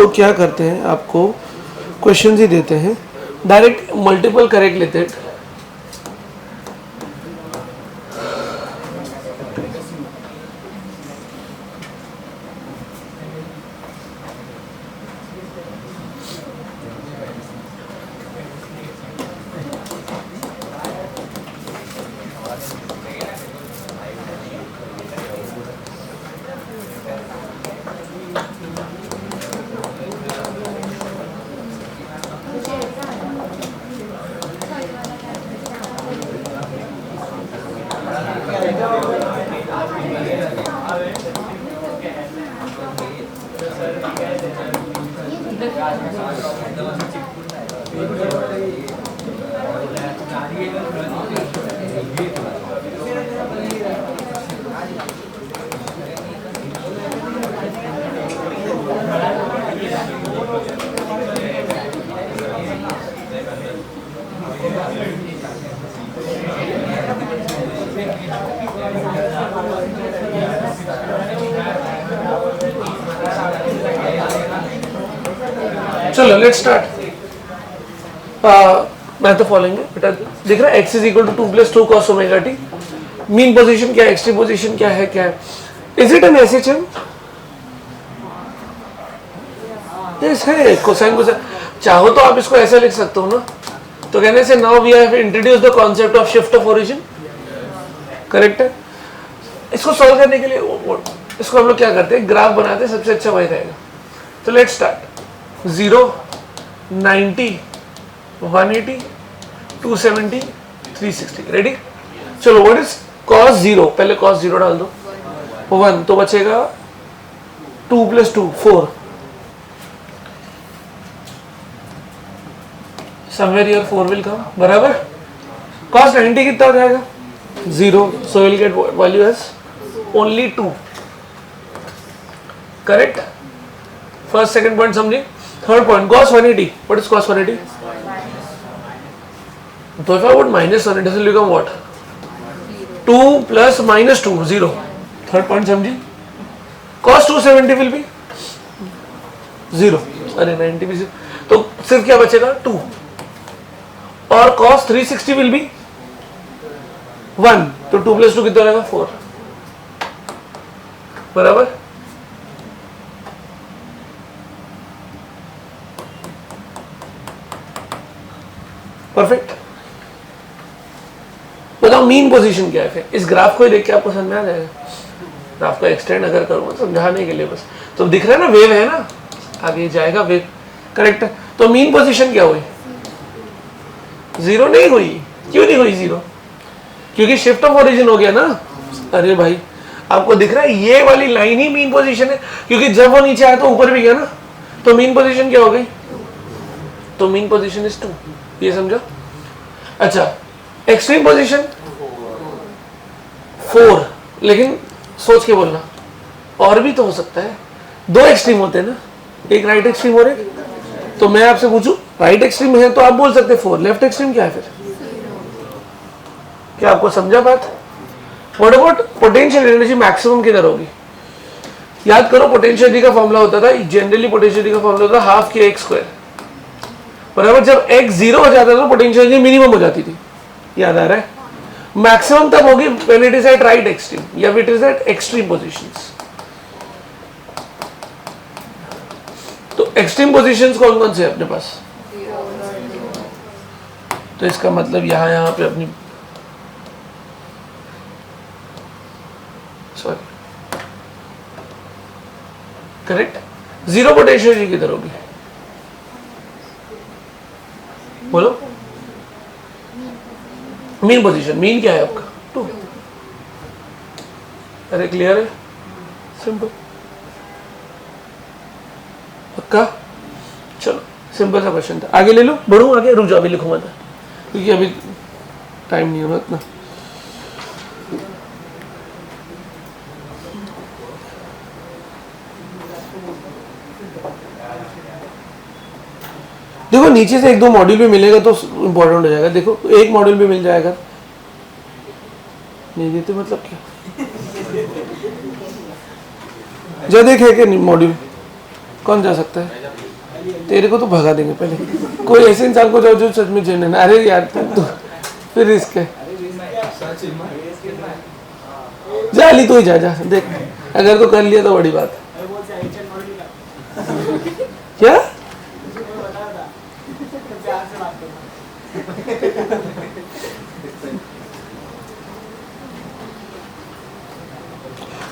तो क्या करते हैं, आपको क्वेश्चन ही देते हैं, डायरेक्ट मल्टीपल करेक्ट लेते हैं। चलो लेट्स स्टार्ट। मैं तो फॉलोइंग बेटा देख रहा है, x is equal to 2 + 2 cos omega t. Mean position क्या है, एक्सट्रीम पोजीशन क्या है, is it an SHM? Yes है, कोसाइन कोसाइन। चाहो तो आप इसको ऐसा लिख सकते हो ना, तो कहने से now we have introduced the concept of shift of origin. Correct है। इसको सॉल्व करने के लिए इसको हम लोग क्या करते हैं, ग्राफ बनाते हैं, सबसे अच्छा वही रहेगा। तो लेट्स स्टार्ट। 0, 90, 180, 270, 360। रेडी? चलो व्हाट इज cos 0? पहले cos 0 डाल दो, 1 तो बचेगा 2 + 2 4। समवेयर हियर 4 विल कम, बराबर। cos 90 कितना हो जाएगा? 0, so we'll get value as only 2। Correct? First second point समझे। Third point cos 180, what is cos 180? So if I would minus 180, will become what? 2 + -2 0। Third point समझी। cos 270 will be 0, अरे 90 भी 0, तो सिर्फ क्या बचेगा 2। और cos 360 will be 1, तो 2 + 2 कितना रहेगा 4, बराबर। परफेक्ट। बताओ मीन पोजीशन क्या है फिर? इस ग्राफ को ही देख के आपको समझ में आ जाएगा। ग्राफ को एक्सटेंड अगर करूँ समझाने के लिए बस, तो दिख रहा है ना वेव है ना, आगे जाएगा वेव। करेक्ट है। तो मीन पोजीशन क्या हुई? 0 नहीं हुई। क्यों नहीं हुई 0? क्योंकि शिफ्ट ऑफ ओरिजिन हो गया ना। अरे भाई आपको दिख रहा है ये वाली लाइन ही मीन पोजीशन है, क्योंकि जब वो नीचे आया तो ऊपर भी गया ना, तो मीन पोजीशन क्या हो गई? तो मीन पोजीशन इज 2। ये समझा? अच्छा, एक्सट्रीम पोजीशन 4, लेकिन सोच के बोलना, और भी तो हो सकता है। 2 एक्सट्रीम होते हैं ना, एक राइट एक्सट्रीम और एक, तो मैं आपसे पूछूं राइट एक्सट्रीम है तो आप बोल सकते हैं 4, लेफ्ट एक्सट्रीम क्या है फिर? क्या आपको समझा बात? What about potential energy maximum किधर होगी? याद करो पोटेंशियल एनर्जी का फॉर्मूला होता था, जनरली पोटेंशियल एनर्जी का फॉर्मूला होता था ½ kx², बराबर। जब x 0 हो जाता था पोटेंशियल एनर्जी मिनिमम हो जाती थी, याद आ रहा है? मैक्सिमम तब होगी when it is at right extreme या it is at extreme positions. तो एक्सट्रीम पोजीशंस कौन कौन से अपने पास? तो इसका मतलब यहां पे अपनी, सॉरी, करेक्ट। 0 पोटेंशियल एनर्जी किधर होगी? बोलो। मीन पोजीशन, मीन क्या है आपका? 2। अरे क्लियर है, सिंपल, पक्का? चलो सिंपल सा क्वेश्चन था। आगे ले लो, बढ़ू आगे, रुक जाओ अभी लिखूंगा था, क्योंकि अभी टाइम नहीं होगा इतना। देखो नीचे से 1-2 मॉड्यूल भी मिलेगा तो इम्पोर्टेंट हो जाएगा। देखो एक मॉड्यूल भी मिल जाएगा, नहीं देते मतलब क्या? जब देखे कि मॉड्यूल कौन जा सकता है? तेरे को तो भगा देंगे पहले। कोई ऐसे इंसान को जाओ जो सच में जेन्युइन है। अरे यार तू फिर रिस्क है। जा अली तू ही जा देख, अगर तो कर लिया तो बड़ी बात है। क्या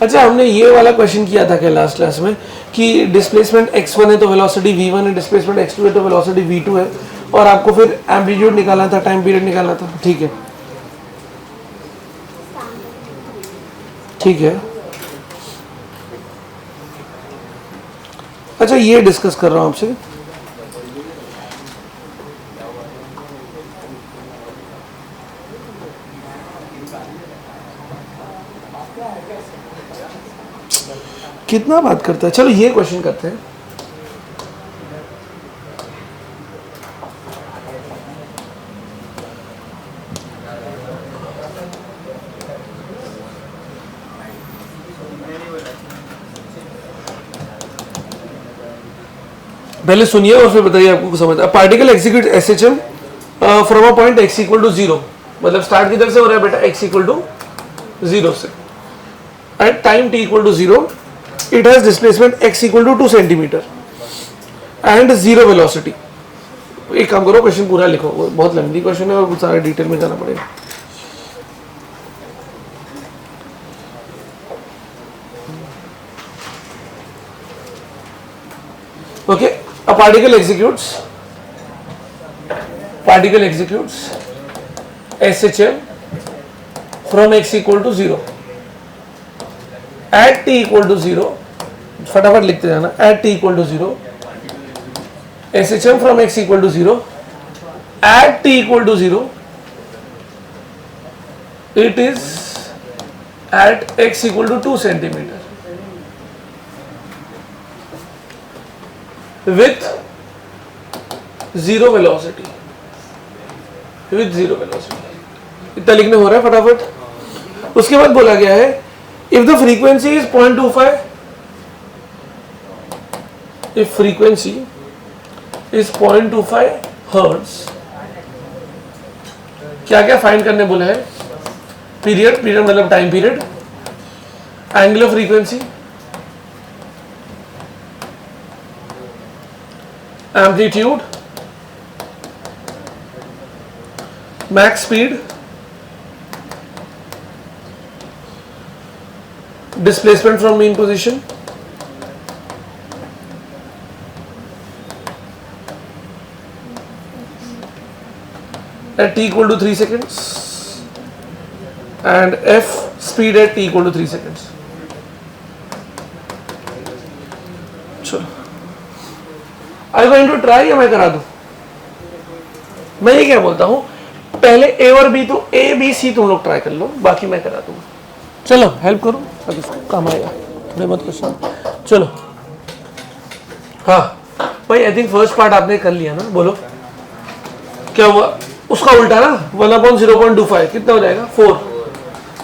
अच्छा, हमने ये वाला क्वेश्चन किया था क्या लास्ट क्लास में कि डिस्प्लेसमेंट x1 है तो वेलोसिटी v1 है, डिस्प्लेसमेंट x2 है तो वेलोसिटी v2 है, और आपको फिर एम्पलीट्यूड निकालना था, टाइम पीरियड निकालना था। ठीक है ठीक है। अच्छा ये डिस्कस कर रहा हूं आपसे, कितना बात करता है। चलो ये क्वेश्चन करते हैं। पहले सुनिए और फिर बताइए आपको समझ। Particle execute SHM from a point x equal to 0, मतलब स्टार्ट किधर से हो रहा है बेटा? x इक्वल टू 0 से। At time t equal to 0 it has displacement x equal to 2 centimetre and 0 velocity। एक काम करो, क्वेश्चन पूरा लिखो, बहुत लंबी क्वेश्चन है और बहुत सारा डिटेल में जाना पड़ेगा। Okay, a particle executes SHM from x equal to 0 at t equal to 0, फटाफट लिखते जाना, at t equal to 0, SHM from x equal to 0 at t equal to 0, it is at x equal to 2 centimeter with 0 velocity, इतना लिखने हो रहा है फटाफट। उसके बाद बोला गया है if the frequency is 0.25, if frequency is 0.25 hertz, क्या क्या फाइंड करने बोला है? पीरियड मतलब time period, angular frequency, amplitude, max speed, displacement from mean position, at t equal to 3 seconds, and f speed at t equal to 3 seconds। चलो, are you going to try या मैं करा दूं? मैं ये क्या बोलता हूं, पहले a और b तो a b c तुम लोग ट्राई कर लो, बाकी मैं करा दूंगा। चलो हेल्प करो, अब इसको काम आएगा, थोड़े बहुत क्वेश्चन। चलो हाँ भाई, आई थिंक फर्स्ट पार्ट आपने कर लिया ना, बोलो क्या हुआ? उसका उल्टा ना, 1/0.25 कितना हो जाएगा? 4,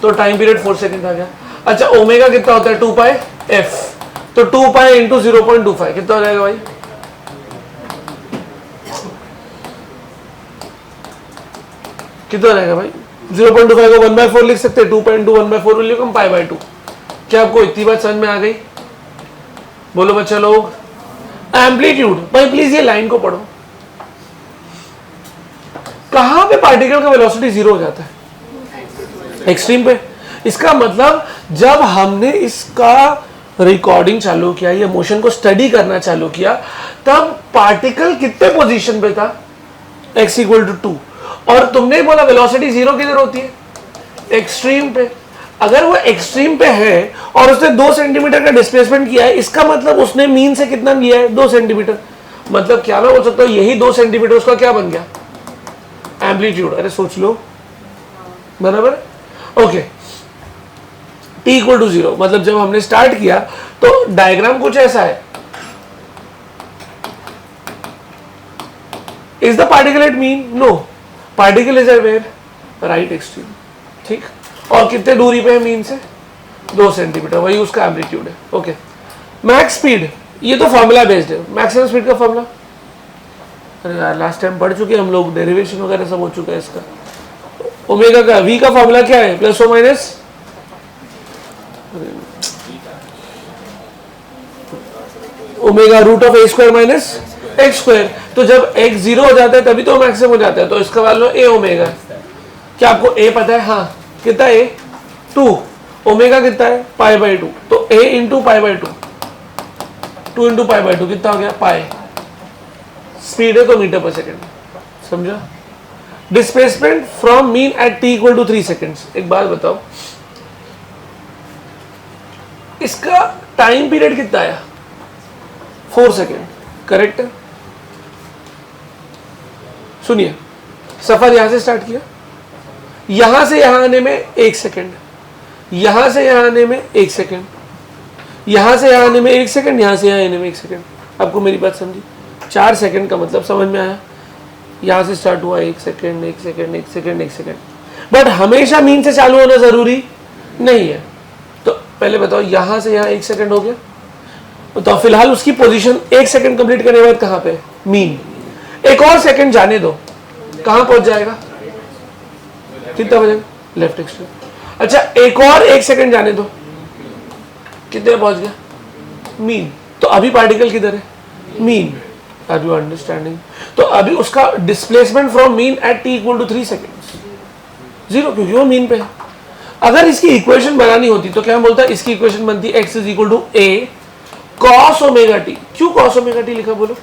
तो टाइम पीरियड 4 सेकंड आ गया। अच्छा ओमेगा कितना होता है? 2 पाई एफ, तो 2 पाई इंटू 0.25 कितना हो जाएगा भाई? कितना हो जाएगा भाई? 0.25 को 1/4 लिख सकते हैं, 2 पाई इंटू 1/4 लिखो हम π/2। क्या आपको इतनी बात समझ में आ गई? बोलो बच्चा लोग। एम्पलीट्यूड भाई प्लीज ये लाइन को पढ़ो, कहां पे पार्टिकल का वेलोसिटी 0 हो जाता है? एक्सट्रीम पे। इसका मतलब जब हमने इसका रिकॉर्डिंग चालू किया, ये मोशन को स्टडी करना चालू किया, तब पार्टिकल कितने पोजीशन पे था? x इक्वल टू 2, और तुमने बोला वेलोसिटी 0 किधर होती है? एक्सट्रीम पे। अगर वो एक्सट्रीम पे है और उसने 2 सेंटीमीटर का डिस्प्लेसमेंट किया है, इसका मतलब उसने मीन से कितना लिया है? 2 सेंटीमीटर। मतलब क्या मैं बोल सकता हूं, यही 2 सेंटीमीटर उसका क्या बन गया? एम्पलीट्यूड। अरे सोच लो, बराबर। ओके, t इक्वल टू 0, मतलब जब हमने स्टार्ट किया तो डायग्राम कुछ ऐसा है। Is the particle at mean? No, particle is at where? Right extreme. ठीक, और कितने दूरी पे है मीन से? 2 सेंटीमीटर, वही उसका एम्पलीट्यूड है। ओके, मैक्स स्पीड ये तो फॉर्मूला बेस्ड है, मैक्सिमम स्पीड का फॉर्मूला। अरे यार लास्ट टाइम पढ़ चुके हम लोग, डेरिवेशन वगैरह सब हो चुका है इसका। ओमेगा का v का फॉर्मूला क्या है, plus or minus omega root of a square minus x square. तो जब x 0 हो जाता है तभी तो मैक्सिमम हो जाता है, तो इसका मान लो a ओमेगा। क्या आपको a पता है? हाँ, कितना a 2, ओमेगा कितना है पाई बाई 2, तो a into pi by 2, 2 into pi by 2 कितना हो गया पाई। स्पीड है तो मीटर पर सेकेंड, समझा। Displacement from mean at t equal to 3 seconds. एक बात बताओ, इसका टाइम पीरियड कितना आया? 4 सेकेंड, करेक्ट है। सुनिए, सफर यहां से स्टार्ट किया, यहां से यहां आने में 1 सेकेंड, यहां से यहां आने में 1 सेकेंड, यहां से यहां आने में 1 सेकेंड, यहां से यहां आने में 1 सेकेंड। आपको मेरी बात समझी? 4 सेकेंड का मतलब समझ में आया? यहां से स्टार्ट हुआ 1 second, 1 second, 1 second, 1 second. But हमेशा मीन से चालू होना जरूरी नहीं है। तो पहले बताओ, यहां से यहां 1 सेकेंड हो गया, तो फिलहाल उसकी पोजीशन 1 सेकेंड कंप्लीट करने के बाद कहां पे? मीन। एक और सेकेंड जाने दो, कहां पहुंच जाएगा? कितना बजेगा? Left extreme. अच्छा, एक और 1 सेकेंड जाने दो, कितने पहुंच गया? मीन। तो अभी पार्टिकल किधर है? मीन। Are you understanding? तो अभी उसका displacement from mean at t equal to 3 seconds 0, क्योंकि वो मीन पे है। अगर इसकी इक्वेशन बनानी होती तो क्या बोलता है? इसकी इक्वेशन बनती x is equal to a cos omega t। क्यों cos ओमेगा t लिखा बोलो?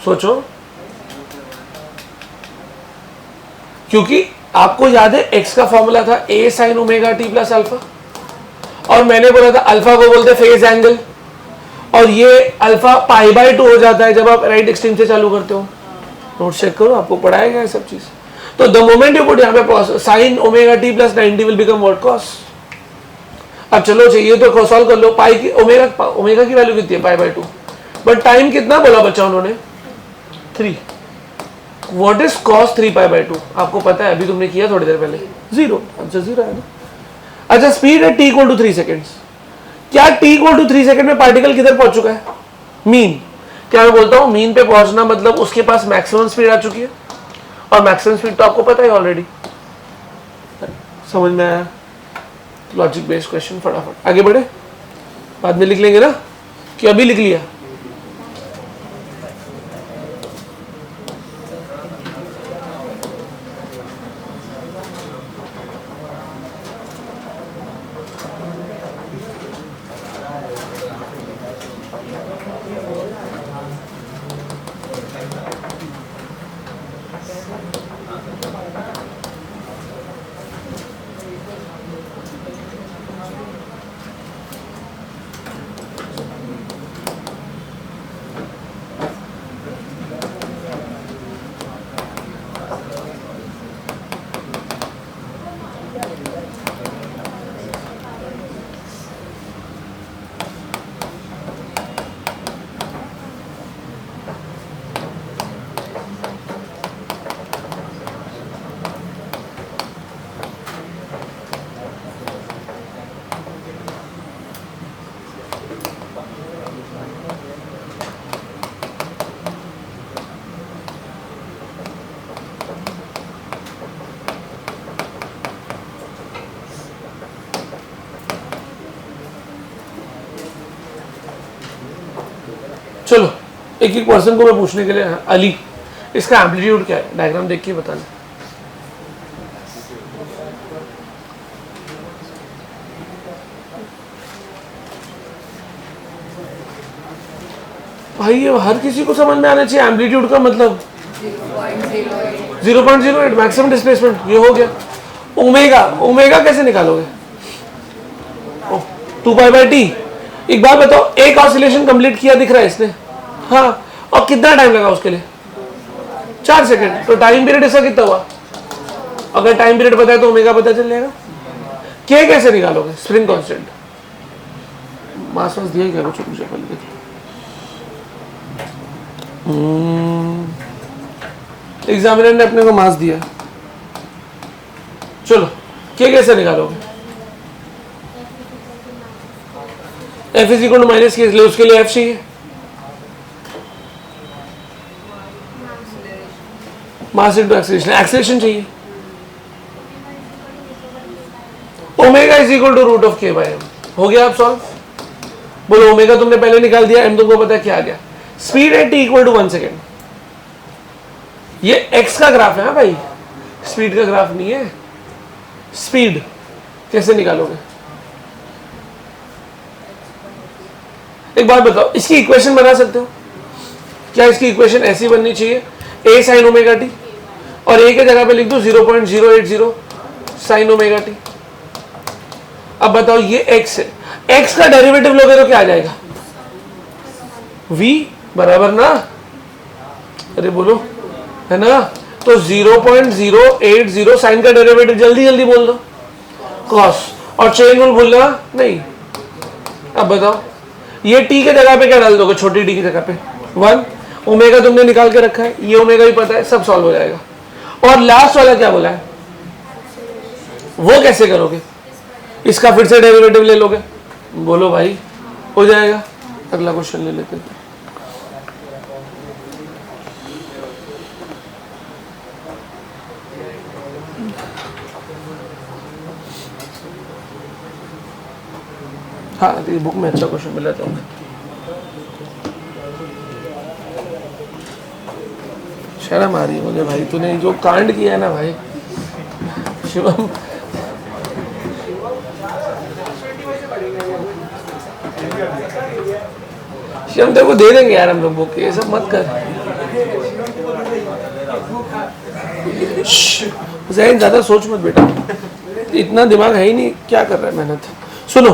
सोचो। क्योंकि आपको याद है x का फॉर्मूला था a sin omega t plus alpha, और मैंने बोला था अल्फा को बोलते फेज एंगल, और ये अल्फा पाई बाई 2 हो जाता है जब आप राइट एक्सट्रीम से चालू करते हो। नोट चेक करो, आपको पढ़ाया गया है सब चीज। तो द मोमेंट यू पुट यहाँ पे sine omega T plus 90 will become what? Cos. अब चलो चाहिए तो सॉल्व कर लो। पाई की ओमेगा की वैल्यू कितनी है? Pi by 2। बट टाइम कितना बोला बच्चा उन्होंने? 3। What is cos 3 pi by 2? आपको पता है, अभी तुमने किया थोड़ी देर पहले। 0। आंसर 0 है ना। अच्छा, स्पीड है t इक्वल टू 3 सेकेंड्स। क्या t इक्वल टू 3 सेकेंड में पार्टिकल किधर पहुंच चुका है? मीन। क्या मैं बोलता हूं मीन पे पहुंचना मतलब उसके पास मैक्सिमम स्पीड आ चुकी है, और मैक्सिमम स्पीड तो आपको पता है ऑलरेडी। समझ में आया? Logic based question. फटाफट आगे बढ़े, बाद में लिख लेंगे ना, कि अभी लिख लिया? चलो एक एक पर्सन को मैं पूछने के लिए, अली इसका एम्पलीट्यूड क्या है? डायग्राम देख के बताना। भाई ये हर किसी को समझ में आना चाहिए। एम्पलीट्यूड का मतलब 0.08 मैक्सिमम डिस्प्लेसमेंट। ये हो गया। ओमेगा, ओमेगा कैसे निकालोगे? 2 पाई बाई टी। एक बात बताओ, एक ऑसिलेशन कंप्लीट किया दिख रहा है इसने? हाँ। और कितना टाइम लगा उसके लिए? 4 सेकंड। तो टाइम पीरियड इसका कितना हुआ? अगर टाइम पीरियड पता है तो ओमेगा पता चल जाएगा। के कैसे निकालोगे? Spring constant. मास वास दिया क्या कुछ? मुझे पहले देखो। एग्जामिनर ने अपने को मास दिया। चलो के कैसे निकालोगे? F is equal to minus k, इसलिए उसके लिए एफ चाहिए, मास इनटू एक्सेलरेशन, एक्सेलरेशन चाहिए, omega is equal to root of k by m. हो गया आप सॉल्व? बोलो ओमेगा तुमने पहले निकाल दिया, एम तुमको पता है क्या आ गया, speed at t equal to 1 second. ये एक्स का ग्राफ है हाँ भाई, स्पीड का ग्राफ नहीं है। स्पीड कैसे निकालोगे? एक बात बताओ, इसकी इक्वेशन बना सकते हो क्या? इसकी इक्वेशन ऐसी बननी चाहिए, ए साइन ओमेगा टी, और ए के जगह पे लिख दो 0.080 साइन ओमेगा टी। अब बताओ ये x है, x का डेरिवेटिव लोगे तो क्या आ जाएगा? v बराबर ना, अरे बोलो, है ना? तो 0.080 साइन का डेरिवेटिव जल्दी जल्दी बोल दो, cos, और चेन रूल भूलना नहीं। अब बताओ ये t के जगह पे क्या डाल दोगे? छोटी t की जगह पे 1, ओमेगा तुमने निकाल के रखा है, ये ओमेगा भी पता है, सब सॉल्व हो जाएगा। और लास्ट वाला क्या बोला है, वो कैसे करोगे? इसका फिर से डेरिवेटिव ले लोगे, बोलो भाई हो जाएगा। अगला क्वेश्चन ले लेते हैं। हाँ तेरी बुक में अच्छा क्वेश्चन मिला था। शर्म आ रही है मुझे भाई, तूने जो कांड किया है ना भाई शिवम। शिवम तेरे को दे देंगे यार हम लोग बुक, ये सब मत कर। ज़हन ज्यादा सोच मत बेटा, इतना दिमाग है ही नहीं, क्या कर रहा है मेहनत। सुनो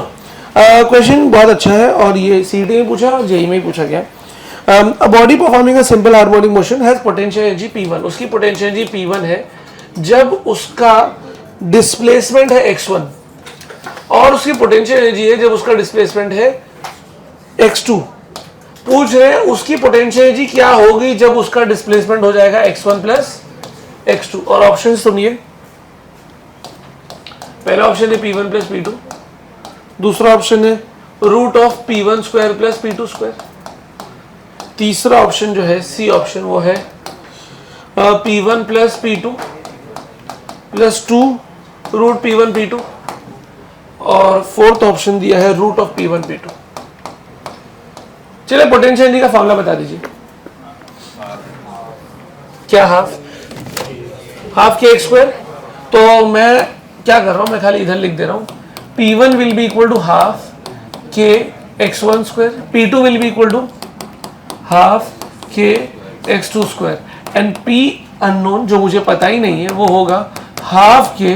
क्वेश्चन बहुत अच्छा है, और ये सीटी में पूछा और जेई में ही पूछा गया। A body performing a simple harmonic motion has potential energy P1, उसकी potential energy P1 है जब उसका डिस्प्लेसमेंट है x1, और उसकी पोटेंशियल एनर्जी है जब उसका डिस्प्लेसमेंट है x2। पूछ रहे हैं उसकी पोटेंशियल एनर्जी क्या होगी जब उसका डिस्प्लेसमेंट हो जाएगा x1 प्लस x2। और ऑप्शन सुनिए, पहला ऑप्शन है P1 प्लस P2, दूसरा ऑप्शन है root of P1 square plus P2 square, तीसरा ऑप्शन जो है सी ऑप्शन वो है P1 plus P2 plus 2 root P1 P2, और फोर्थ ऑप्शन दिया है रूट ऑफ P1 P2। चलिए पोटेंशियल एनर्जी का फॉर्मूला बता दीजिए। क्या हाफ के एक्स स्क्वायर, तो मैं क्या कर रहा हूं, मैं खाली इधर लिख दे रहा हूं, P1 will be equal to half k x1 square, P2 will be equal to half k x2 square, and P unknown जो मुझे पता ही नहीं है वो होगा half k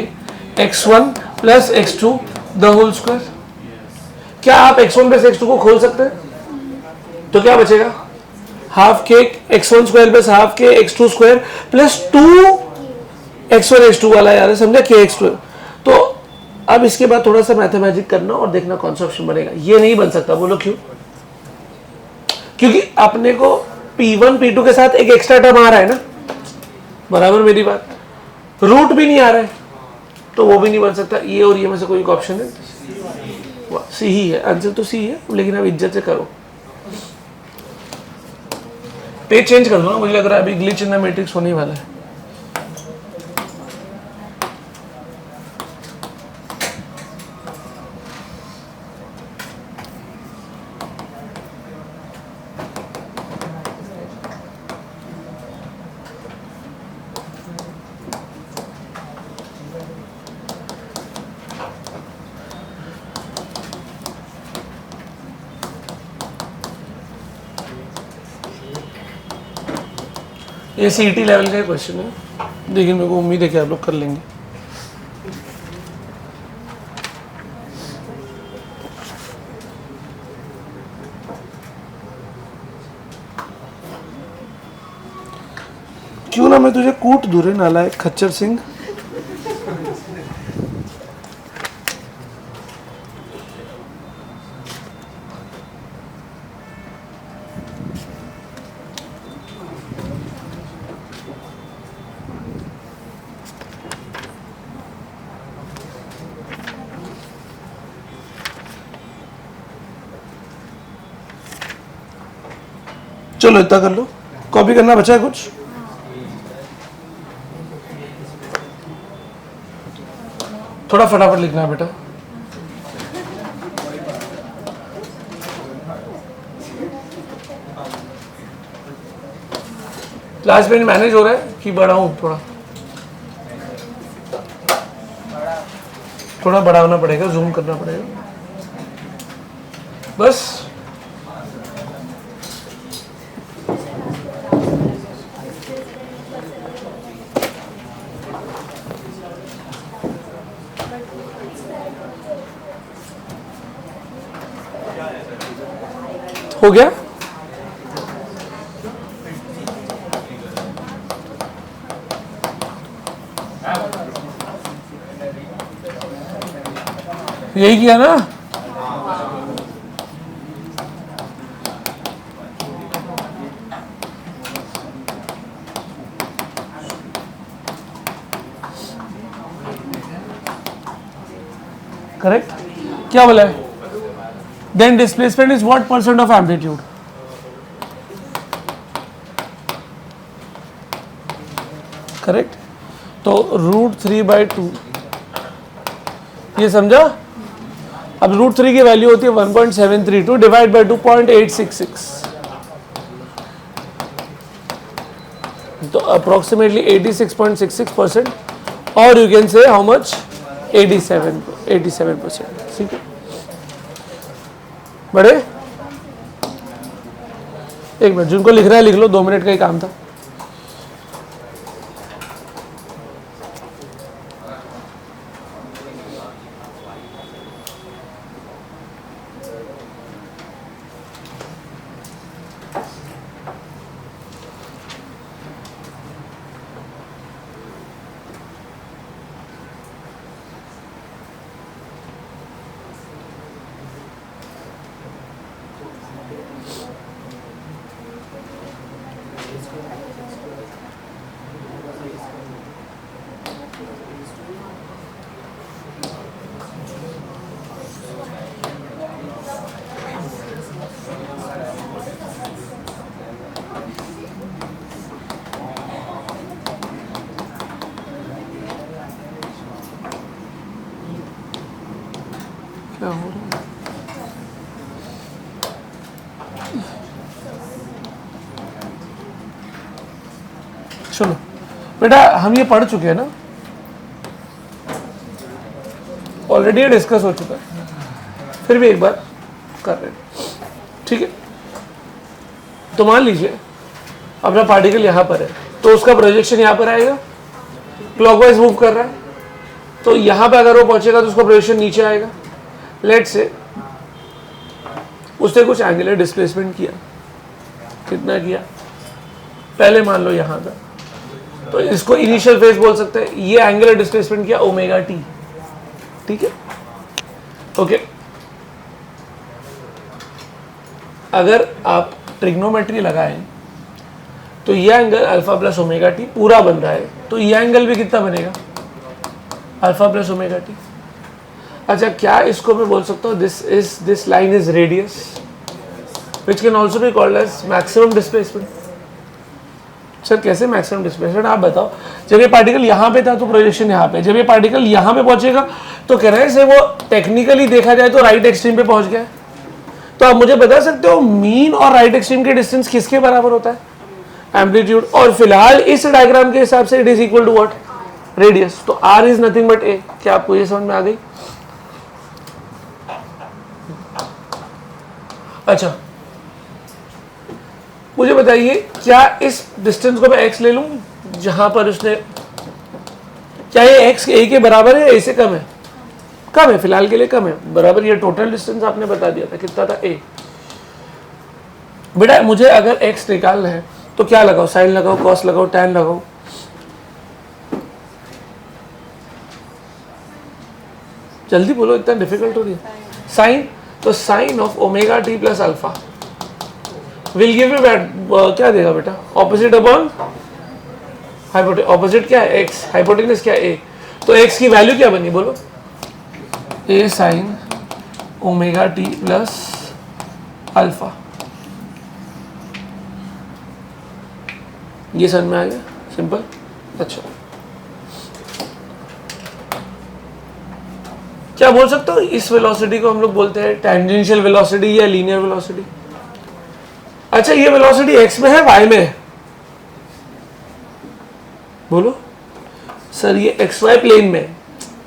x1 plus x2 the whole square. क्या आप x1 प्लस x2 को खोल सकते हैं? तो क्या बचेगा, half k x1 square plus half k x2 square plus 2x1 x2 वाला यार समझा, के x2। तो अब इसके बाद थोड़ा सा मैथमेटिक करना और देखना कौन सा ऑप्शन बनेगा। ये नहीं बन सकता, बोलो क्यों? क्योंकि अपने को P1 P2 के साथ एक एक्स्ट्रा टर्म आ रहा है ना, बराबर मेरी बात, रूट भी नहीं आ रहा है, तो वो भी नहीं बन सकता। ये और ये में से कोई एक ऑप्शन है, सी ही है आंसर, तो सी है। लेकिन अब इज्जत से करो, पेज चेंज कर दो ना, मुझे लग रहा है अभी ग्लिच इन द मैट्रिक्स होने वाला है। ये सीईटी लेवल का क्वेश्चन है, लेकिन मेरे को उम्मीद है कि आप लोग कर लेंगे। क्यों ना मैं तुझे कूट दूं रे नालायक खच्चर सिंह। चलो इतना कर लो, कॉपी करना बचा है कुछ? थोड़ा फटाफट लिखना है बेटा। लास्ट मिनट मैनेज हो रहा है कि बढ़ाऊं? थोड़ा बढ़ाना पड़ेगा, जूम करना पड़ेगा बस। हो गया? यही किया ना? करेक्ट? क्या बोला है? Then displacement is what percent of amplitude? Correct? तो √3/2 ये समझा? अब √3 की वैल्यू होती है 1.732 डिवाइड बाई 2.866, तो अप्रोक्सीमेटली 86.66%, और you can say how much? 87%। ठीक है, बड़े एक मिनट, जिनको लिख रहा है लिख लो, 2 मिनट का ही काम था। क्या हो रहा है? चलो बेटा, हम ये पढ़ चुके हैं ना, ऑलरेडी डिस्कस हो चुका है, फिर भी एक बार कर रहे हैं। ठीक है, तो मान लीजिए अपना पार्टिकल यहाँ पर है, तो उसका प्रोजेक्शन यहाँ पर आएगा, क्लॉकवाइज मूव कर रहा है, तो यहाँ पे अगर वो पहुंचेगा तो उसका प्रोजेक्शन नीचे आएगा। लेट्स से उसने कुछ एंगुलर डिस्प्लेसमेंट किया, कितना किया? पहले मान लो यहाँ का, तो इसको इनिशियल फेज बोल सकते हैं। ये एंगुलर डिस्प्लेसमेंट किया ω/t। ठीक है, ओके। अगर आप ट्रिग्नोमेट्री लगाएं तो ये एंगल अल्फा प्लस ω/t पूरा बन रहा है, तो ये एंगल भी कितना बनेगा? Alpha plus ω/t। अच्छा, क्या इसको मैं बोल सकता हूँ this line is radius which can also be called as maximum displacement. Sir कैसे मैक्सिमम डिस्प्लेसमेंट? आप बताओ। जब ये पार्टिकल यहाँ पे था तो प्रोजेक्शन यहाँ पे, जब ये पार्टिकल यहाँ पे पहुंचेगा तो कह रहे हैं से वो टेक्निकली देखा जाए तो राइट एक्सट्रीम पे पहुंच गया। तो आप मुझे बता सकते हो मीन और राइट एक्सट्रीम के डिस्टेंस किसके बराबर होता है? एम्पलीट्यूड। और फिलहाल इस डायग्राम के हिसाब से it is equal to what? Radius. तो r is nothing but a. क्या आपको ये समझ में आ गई? अच्छा, मुझे बताइए, क्या इस डिस्टेंस को मैं x ले लूं जहां पर उसने, क्या ये x a के बराबर है? a से कम है? कम है, फिलहाल के लिए कम है। बराबर ये टोटल डिस्टेंस आपने बता दिया था, कितना था? a। बेटा मुझे अगर x निकालना है तो क्या लगाओ? साइन लगाओ, कॉस लगाओ, टैन लगाओ? जल्दी बोलो, इतना डिफिकल्ट हो रही है? साइन, तो sine of ω/t plus alpha will give you क्या देगा बेटा? Opposite upon hypotenuse. ऑपोजिट क्या है? x, हाइपोटेनस क्या है? a। तो x की वैल्यू क्या बनी बोलो? a sine ω/t plus alpha. ये समझ में आ गया, सिंपल। अच्छा, क्या बोल सकते हो इस वेलोसिटी को हम लोग बोलते हैं टेंजेंशियल वेलोसिटी या लीनियर वेलोसिटी। अच्छा, ये वेलोसिटी एक्स में है वाई में है? बोलो सर, ये एक्स वाई प्लेन में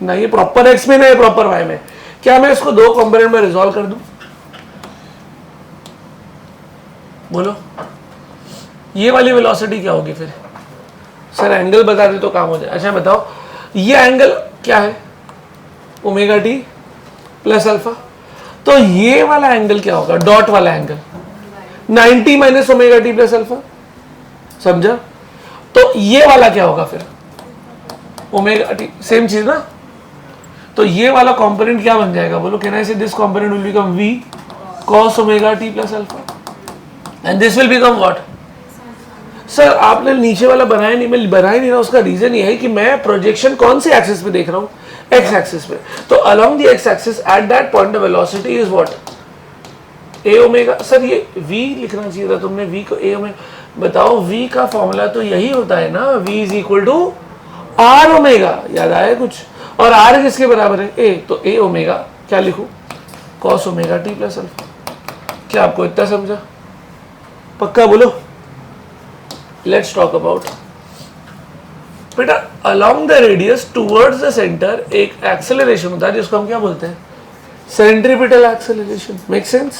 ना, ये प्रॉपर एक्स में ना ये प्रॉपर वाई में। क्या मैं इसको दो कंपोनेंट में रिजॉल्व कर दूं? बोलो, ये वाली वेलोसिटी क्या होगी फिर? सर एंगल बता दे तो काम हो जाए। अच्छा बताओ, ये एंगल क्या है? Omega T plus alpha. तो ये वाला एंगल क्या होगा? डॉट वाला angle 90 minus omega T plus alpha, समझा? तो ये वाला क्या होगा फिर? ओमेगा टी, सेम चीज ना। तो ये वाला कंपोनेंट क्या बन जाएगा? बोलो, कैन आई से this component will become v cos omega T plus alpha and this will become what? Sir आपने नीचे वाला बनाया नहीं, मैं बनाया नहीं ना, उसका रीजन ये है कि मैं प्रोजेक्शन कौन से एक्सिस पे देख रहा हूँ? एक्स एक्सिस पे। तो along the x axis at that point the velocity is what? A omega. Sir ये v लिखना चाहिए था तुमने, v को ए ओमेगा। बताओ, v का फॉर्मूला तो यही होता है ना, v is equal to r omega. याद आया कुछ? और r किसके बराबर है? a। तो a ओमेगा क्या लिखूं? cos omega t plus alpha. क्या आपको इतना समझा? पक्का बोलो। लेट्स टॉक अबाउट बेटा, along the radius towards the centre एक एक्सेलरेशन होता है जिसको हम क्या बोलते हैं? Centripetal acceleration. Make sense?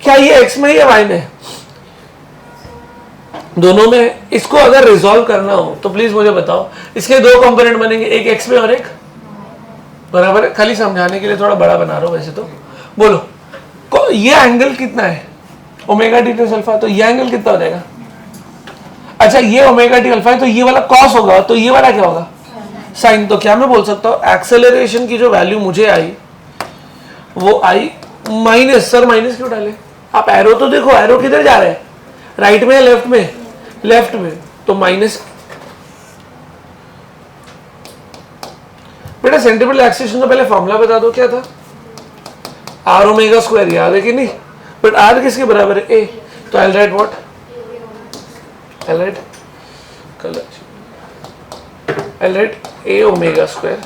क्या ये x में या y में? दोनों में। इसको अगर रिजॉल्व करना हो तो प्लीज मुझे बताओ, इसके दो कंपोनेंट बनेंगे, एक x में और एक बराबर है। खाली समझाने के लिए थोड़ा बड़ा बना रहा हूं वैसे तो। बोलो, ये एंगल कितना है? Omega T plus alpha. तो ये एंगल कितना हो जाएगा? अच्छा, ये ओमेगा टी अल्फा है तो ये वाला कॉस होगा, तो ये वाला क्या होगा? साइन। तो क्या मैं बोल सकता हूँ एक्सेलरेशन की जो वैल्यू मुझे आई वो आई माइनस। सर माइनस क्यों डाले? आप एरो तो देखो, एरो किधर जा रहा है? राइट में या लेफ्ट में? लेफ्ट में। तो माइनस। बेटा सेंट्रीपिटल एक्सेलरेशन का पहले फॉर्मूला बता दो, क्या था? आर ओमेगा स्क्वायर, याद है कि नहीं? बट आर किसके बराबर है? ए। तो I write what? I write I write A omega square.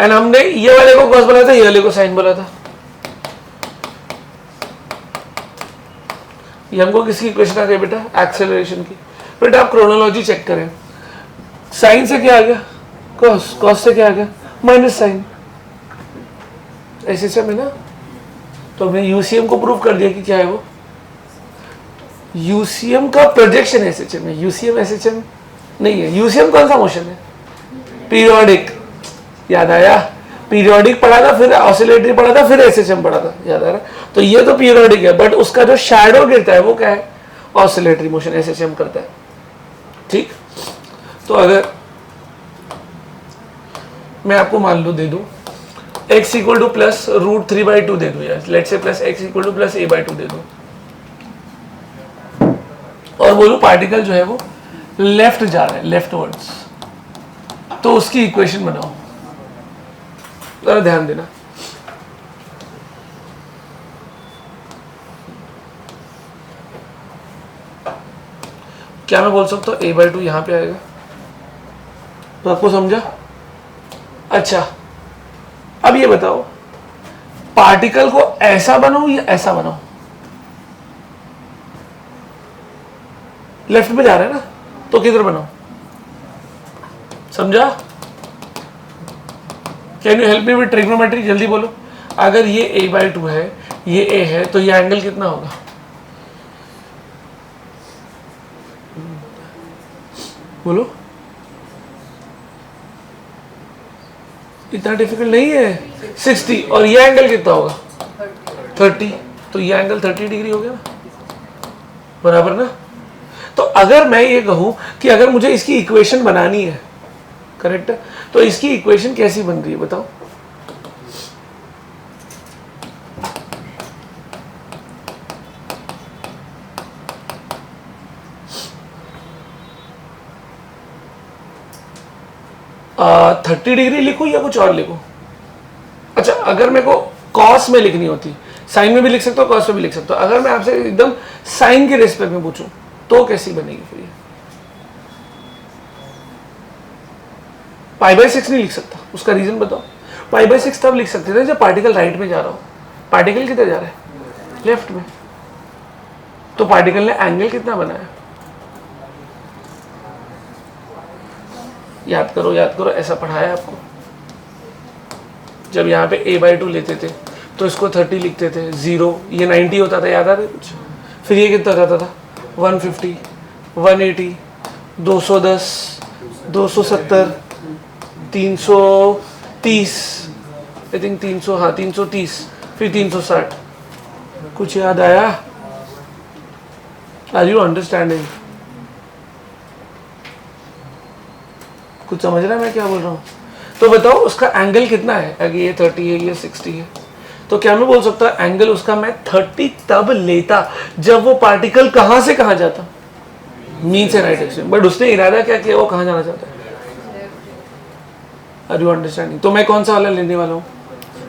And हमने ये वाले को कॉस बोला था, ये वाले को साइन बोला था। ये हमको किसकी इक्वेशन आ गई बेटा? एक्सेलरेशन की। बेटा आप क्रोनोलॉजी चेक करें, साइन से क्या आ गया? कॉस। कॉस से क्या आ गया? Minus sine. ऐसे से है ना। तो हमने यूसीएम को प्रूव कर दिया कि क्या है वो? यूसीएम का प्रोजेक्शन एसएचएम है। यूसीएम एसएचएम नहीं है। यूसीएम कौन सा मोशन है? पीरियोडिक। याद आया? पीरियोडिक पढ़ा था, फिर ऑसिलेटरी पढ़ा था, फिर एसएचएम पढ़ा था। याद आ रहा? तो ये तो पीरियोडिक है, बट उसका जो शैडो गिरता है वो क्या है? ऑसिलेटरी मोशन एसएचएम करता है। ठीक। तो अगर मैं आपको मान लो दे दूं x इक्वल टू प्लस √3/2 दे दूं, यार let's say plus x equal two plus a/2 दे दूं, और बोलूं पार्टिकल जो है वो लेफ्ट जा रहा है, लेफ्ट वर्ड्स, तो उसकी इक्वेशन बनाओ। जरा ध्यान देना। क्या मैं बोल सकता हूँ a/2 यहां पे आएगा? तो आपको समझा? अच्छा, अब ये बताओ पार्टिकल को ऐसा बनाओ या ऐसा बनाओ? लेफ्ट में जा रहा है ना, तो किधर बनाओ? समझा? Can you help me with trigonometry? जल्दी बोलो। अगर ये a/2 है, ये a है, तो ये एंगल कितना होगा? बोलो। इतना डिफिकल्ट नहीं है। 60। और ये एंगल कितना होगा? 30। तो ये एंगल 30 डिग्री हो गया ना, बराबर ना? तो अगर मैं ये कहूं कि अगर मुझे इसकी इक्वेशन बनानी है, करेक्ट है, तो इसकी इक्वेशन कैसी बन रही है बताओ? आ, 30 डिग्री लिखूं या कुछ और लिखूं? अच्छा, अगर मेरे को कॉस में लिखनी होती, साइन में भी लिख सकता हूँ, कॉस में भी लिख सकता हूँ। अगर मैं आपसे एकदम साइन के रेस्पेक्ट में पूछूं तो कैसी बनेगी फिर ये? पाई बाय 6 नहीं लिख सकता, उसका रीजन बताओ। पाई बाय 6 तब लिख सकते थे जब पार्टिकल राइट में जा रहा हो, पार्टिकल किधर जा रहा है, लेफ्ट में, तो पार्टिकल ने एंगल कितना बनाया, याद करो याद करो, ऐसा पढ़ाया आपको। जब यहाँ पे a/2 लेते थे तो इसको 30 लिखते थे, 0 ये 90 होता था, याद आ रहा है कुछ। फिर ये कितना जाता था, 150, 180, 210, 270, 330, आई थिंक 300, हाँ 330, फिर 360। कुछ याद आया? Are you understanding? कुछ समझ रहा है मैं क्या बोल रहा हूँ? तो बताओ उसका एंगल कितना है, अगर ये 30 है ये 60 है, तो क्या मैं बोल सकता एंगल उसका मैं 30 तब लेता जब वो पार्टिकल कहां से कहां जाता, मीन से राइट एक्सिस, बट उसने इरादा क्या किया, वो कहां जाना चाहता है। Are you understanding? तो मैं कौन सा वाला लेने वाला हूँ,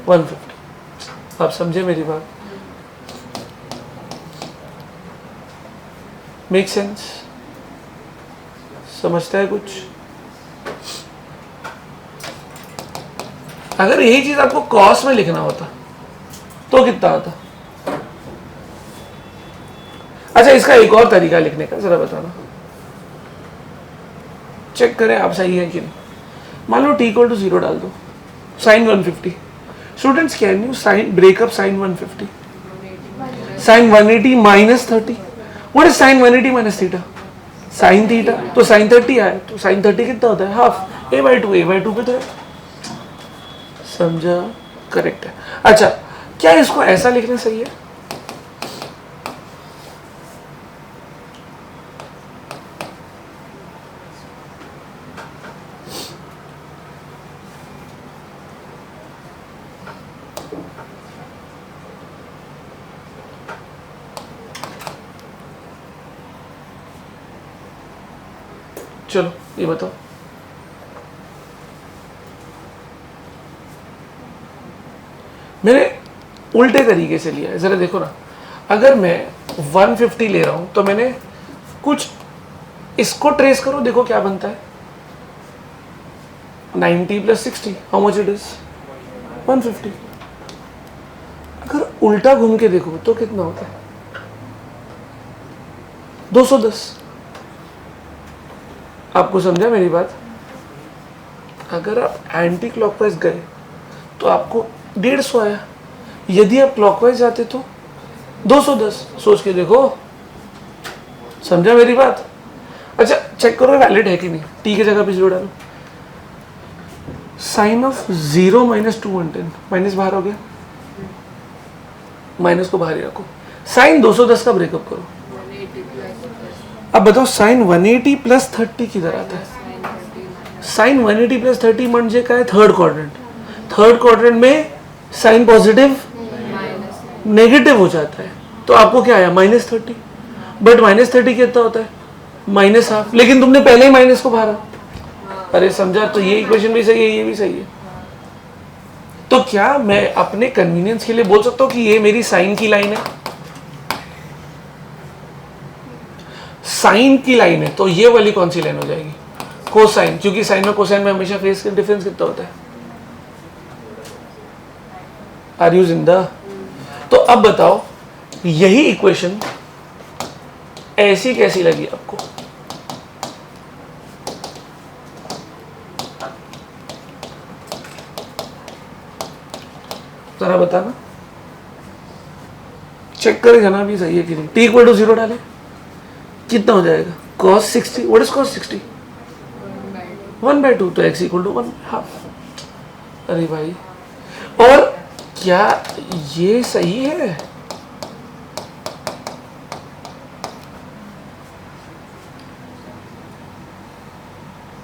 150। आप समझे मेरी बात? Make sense? समझता है कुछ? अगर यही चीज आपको कॉस में लिखना होता तो कितना आता? अच्छा इसका एक और तरीका लिखने का, जरा बताना, चेक करें आप सही है कि नहीं। मान लो t = 0 डाल दो, sine 150। Students can you sine breakup sine 150? Sine 180 minus 30, what is sine 180 minus theta? Sine theta, तो साइन 30 आया, तो साइन 30 कितना होता है, हाफ, a/2 पे तो है। समझा? करेक्ट है। अच्छा क्या इसको ऐसा लिखना सही है? चलो ये बताओ। मैंने उल्टे तरीके से लिया है, जरा देखो ना। अगर मैं 150 ले रहा हूं तो मैंने कुछ इसको ट्रेस करो, देखो क्या बनता है, 90 + 60, हाउ मच इट इज, 150। अगर उल्टा घूम के देखो तो कितना होता है, 210। आपको समझा मेरी बात? अगर आप एंटी क्लॉकवाइज गए तो आपको 150 आया, यदि आप क्लॉकवाइज जाते तो 210। सोच के देखो, समझा मेरी बात? अच्छा चेक करो वैलिड है कि नहीं, टी की जगह पे 0 डालो। साइन ऑफ 0 - 210, माइनस बाहर हो गया, माइनस को बाहर ही रखो। साइन 210 का ब्रेकअप करो। अब बताओ साइन 180 + 30 किधर आता है? साइन 180 + 30 म्हणजे काय, थर्ड क्वाड्रेंट। थर्ड क्वाड्रेंट में साइन पॉजिटिव नेगेटिव हो जाता है, तो आपको क्या आया, -30। बट -30 कितना होता है, -½ लेकिन तुमने पहले ही माइनस को बाहर। अरे समझा? तो ये इक्वेशन भी सही है, ये भी सही है। तो क्या मैं अपने कन्वीनियंस के लिए बोल सकता हूं कि ये मेरी साइन की लाइन है, साइन की लाइन है, तो ये वाली कौन सी लाइन हो जाएगी, कोसाइन, क्योंकि साइन और कोसाइन में हमेशा फेस का डिफरेंस कितना होता है। आर यू जिंदा? तो अब बताओ यही इक्वेशन ऐसी कैसी लगी आपको? जरा बताना, चेक करेगा ना भी सही है कि नहीं। t = 0 डाले, कितना हो जाएगा, cos 60। What is cos 60? 1/2, तो x = 1/2। अरे भाई, और क्या ये सही है?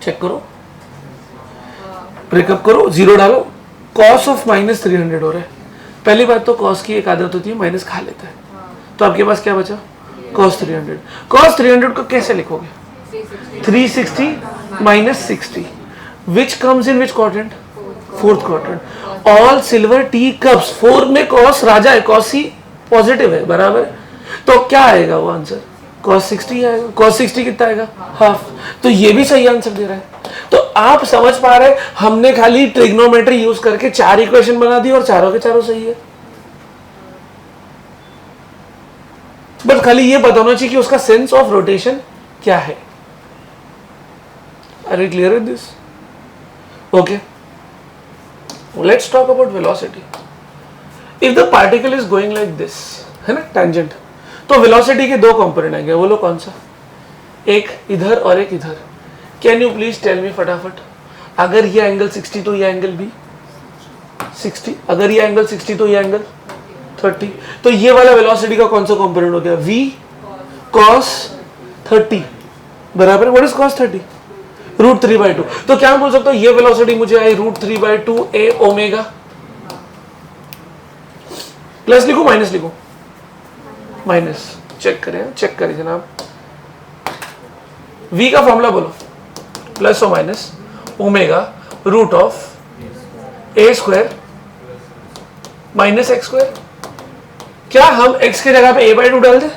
चेक करो, ब्रेकअप करो, 0 डालो, cos ऑफ -300 हो रहा है। पहली बात तो cos की एक आदत होती है, माइनस खा लेता है, तो आपके पास क्या बचा, cos 300। cos 300 को कैसे लिखोगे, 360 - 60, which comes in which quadrant, fourth quadrant. All silver T cups, 4 में cos राजा है, cos ही पॉजिटिव है, बराबर है। तो क्या आएगा वो आंसर, cos 60 आएगा। cos 60 कितना आएगा, हाफ। तो ये भी सही आंसर दे रहा है। तो आप समझ पा रहे हैं, हमने खाली ट्रिग्नोमेट्री यूज करके 4 इक्वेशन बना दी और चारों के चारों सही है। बट खाली ये बताना चाहिए कि उसका सेंस ऑफ रोटेशन क्या है। Are you clear with this? Okay, let's talk about velocity. If the particle is going like this, है ना, टेंजेंट, तो वेलोसिटी के 2 कंपोनेंट आएंगे, बोलो कौन सा? एक इधर और एक इधर। Can you please tell me फटाफट, अगर ये एंगल 60 तो ये एंगल भी 60, अगर ये एंगल 60 तो ये एंगल 30, तो ये वाला वेलोसिटी का कौन सा कंपोनेंट हो गया? v cos 30 बराबर, व्हाट इज cos 30? √3/2। तो क्या मैं बोल सकता हूं ये वेलोसिटी मुझे आई √3/2 a ओमेगा, प्लस लिखो माइनस लिखो? माइनस। चेक करें जनाब, v का फॉर्मूला बोलो, प्लस और minus omega root of a square minus x square. क्या हम x के जगह पे a/2 डाल दे?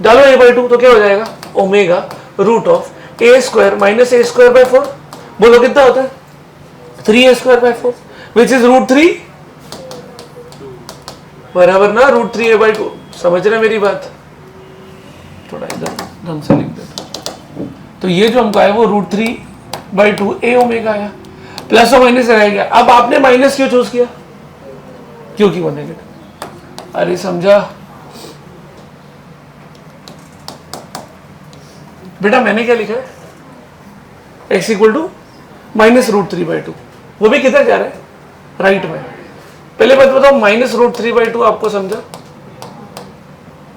डालो a/2, तो क्या हो जाएगा? Omega root of a square minus a square by 4। बोलो कितना होता है? 3a square by 4 which is √3 बराबर ना √3a/2। समझ रहे मेरी बात? थोड़ा इधर ढंग से लिख देता। तो ये जो हमको आया वो √3/2 a ओमेगा आया, प्लस और माइनस रह गया। अब आपने माइनस क्यों चूज किया? क्योंकि वो नेगेटिव। अरे समझा बेटा, मैंने क्या लिखा है? x इक्वल टू माइनस √3/2, वो भी किधर जा रहा है? राइट में। पहले बात बताओ, माइनस √3/2 आपको समझा?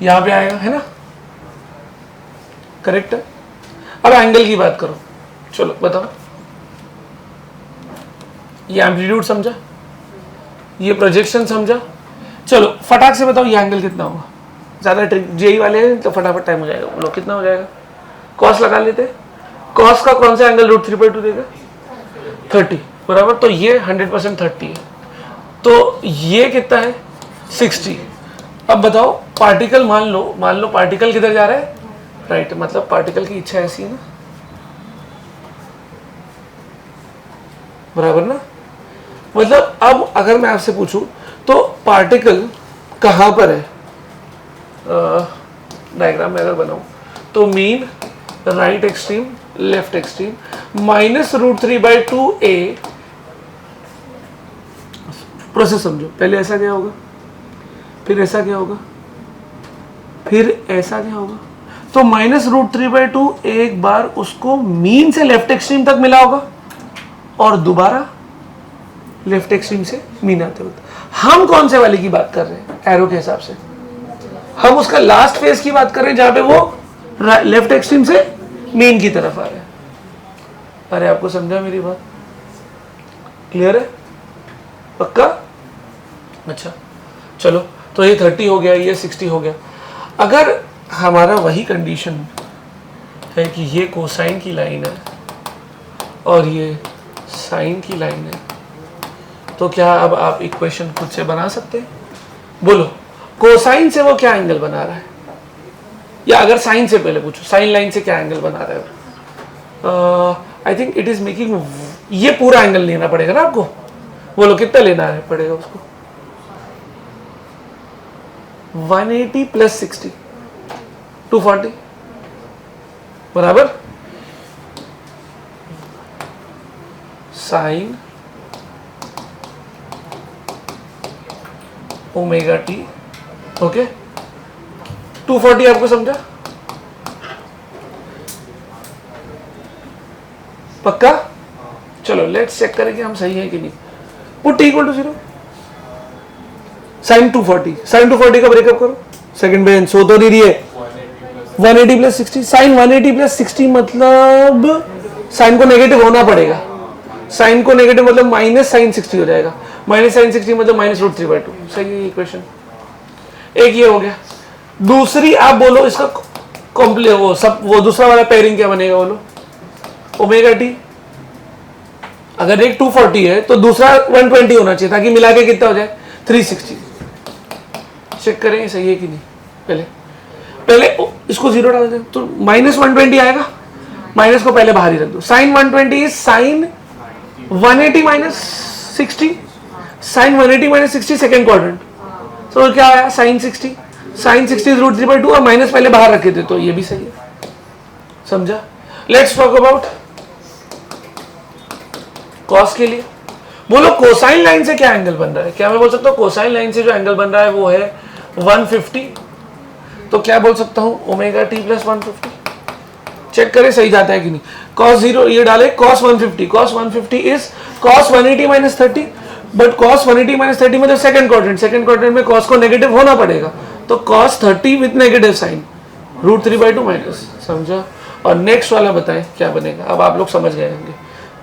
यहां पे आएगा, है ना? करेक्ट है। अब एंगल की बात करो, चलो बताओ। ये एम्पलीट्यूड समझा, ये प्रोजेक्शन समझा। चलो फटाक से बताओ ये एंगल कितना होगा? ज्यादा ट्रिक जेई वाले हैं तो फटाफट टाइम हो जाएगा। बोलो कितना हो जाएगा? कॉस लगा लेते। कॉस का कौन सा एंगल √3/2 देगा? 30 बराबर। तो ये 100% 30 है, तो ये कितना है? 60। अब बताओ पार्टिकल, मान लो पार्टिकल किधर जा रहा है? राइट। मतलब पार्टिकल की इच्छा ऐसी है ना, बराबर ना? मतलब अब अगर मैं आपसे पूछूं तो पार्टिकल कहां पर है? डायग्राम में अगर बनाऊं तो mean right extreme, left extreme, minus √3/2 a। Process समझो, पहले ऐसा क्या होगा, फिर ऐसा क्या होगा, फिर ऐसा क्या होगा। तो माइनस √3/2 एक बार उसको मीन से लेफ्ट एक्सट्रीम तक मिला होगा और दोबारा लेफ्ट एक्सट्रीम से मीन आते वक्त। हम कौन से वाले की बात कर रहे हैं? एरो के हिसाब से हम उसका लास्ट फेज की बात कर रहे हैं जहां पे वो लेफ्ट एक्सट्रीम से मीन की तरफ आ रहे हैं। अरे आपको समझा मेरी बात? क्लियर है? पक्का? अच्छा चलो, तो ये 30 हो गया, ये 60 हो गया। अगर हमारा वही कंडीशन है कि ये कोसाइन की लाइन है और ये साइन की लाइन है, तो क्या अब आप इक्वेशन खुद से बना सकते हैं? बोलो कोसाइन से वो क्या एंगल बना रहा है, या अगर साइन से पहले पूछो साइन लाइन से क्या एंगल बना रहा है? I think it is making, ये पूरा एंगल लेना पड़ेगा ना आपको। बोलो कितना लेना है पड़ेगा उसको? 180 प्लस 60 240 बराबर साइन ओमेगा टी। ओके 240 आपको समझा? पक्का? चलो लेट्स चेक करें कि हम सही है कि नहीं। Put t equal to 0, sine 240, sine 240 का ब्रेकअप करो। सेकंड बेंच सो तो नहीं रही है। 180 प्लस 60, साइन 180 प्लस 60 मतलब साइन को नेगेटिव होना पड़ेगा। साइन को नेगेटिव मतलब माइनस साइन 60 हो जाएगा। माइनस साइन 60 मतलब माइनस √3/2। सही है इक्वेशन। एक ये हो गया। दूसरी आप बोलो इसका कॉम्प्ले वो दूसरा वाला पेयरिंग क्या बनेगा? बोलो ओमेगा टी। अगर एक 240 है तो दूसरा 120 होना चाहिए ताकि मिला के कितना हो जाए? 360। चेक करेंगे सही है कि नहीं। पहले इसको 0 डाल दें तो माइनस 120 आएगा। माइनस को पहले बाहर ही रख दो। Sine 120 is sine 180 minus 60, sine 180 minus 60 second quadrant, तो क्या आया साइन 60, साइन 60 रूट 3/2 और माइनस पहले बाहर रखे थे तो ये भी सही है, समझा। लेट्स टॉक अबाउट कॉस के लिए। बोलो कोसाइन लाइन से क्या एंगल बन रहा है, क्या मैं बोल सकता हूँ कोसाइन लाइन से जो एंगल बन रहा है वो है 150, तो क्या बोल सकता हूँ ओमेगा टी प्लस 150। चेक करें सही जाता है कि नहीं। cos 0 ये डाले cos 150, cos 150 is cos 180 minus 30, but cos 180 minus 30 मतलब सेकंड क्वाड्रेंट में cos को नेगेटिव होना पड़ेगा, तो cos 30 with negative sine root 3/2 minus, समझा। और नेक्स्ट वाला बताएं क्या बनेगा, अब आप लोग समझ गए होंगे,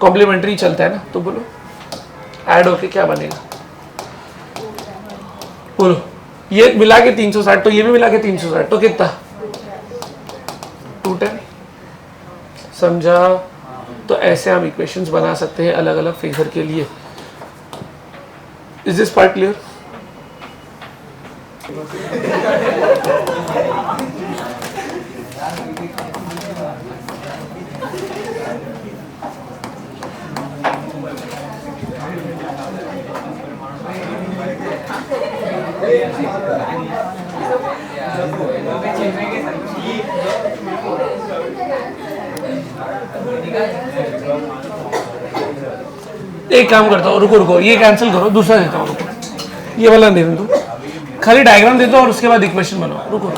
कॉम्प्लीमेंट्री चलता है ना, तो बोलो ऐड होके क्या बनेगा, बोलो। ये मिला के 360 तो ये भी मिला के 360 तो कितना 210, समझा। तो ऐसे हम इक्वेशंस बना सकते हैं अलग अलग फेजर के लिए। Is this part clear? एक काम करता हूँ, रुको ये कैंसिल करो, दूसरा देता हूँ, रुको ये वाला दे दो, खाली डायग्राम देता हूँ और उसके बाद इक्वेशन बनाओ। रुको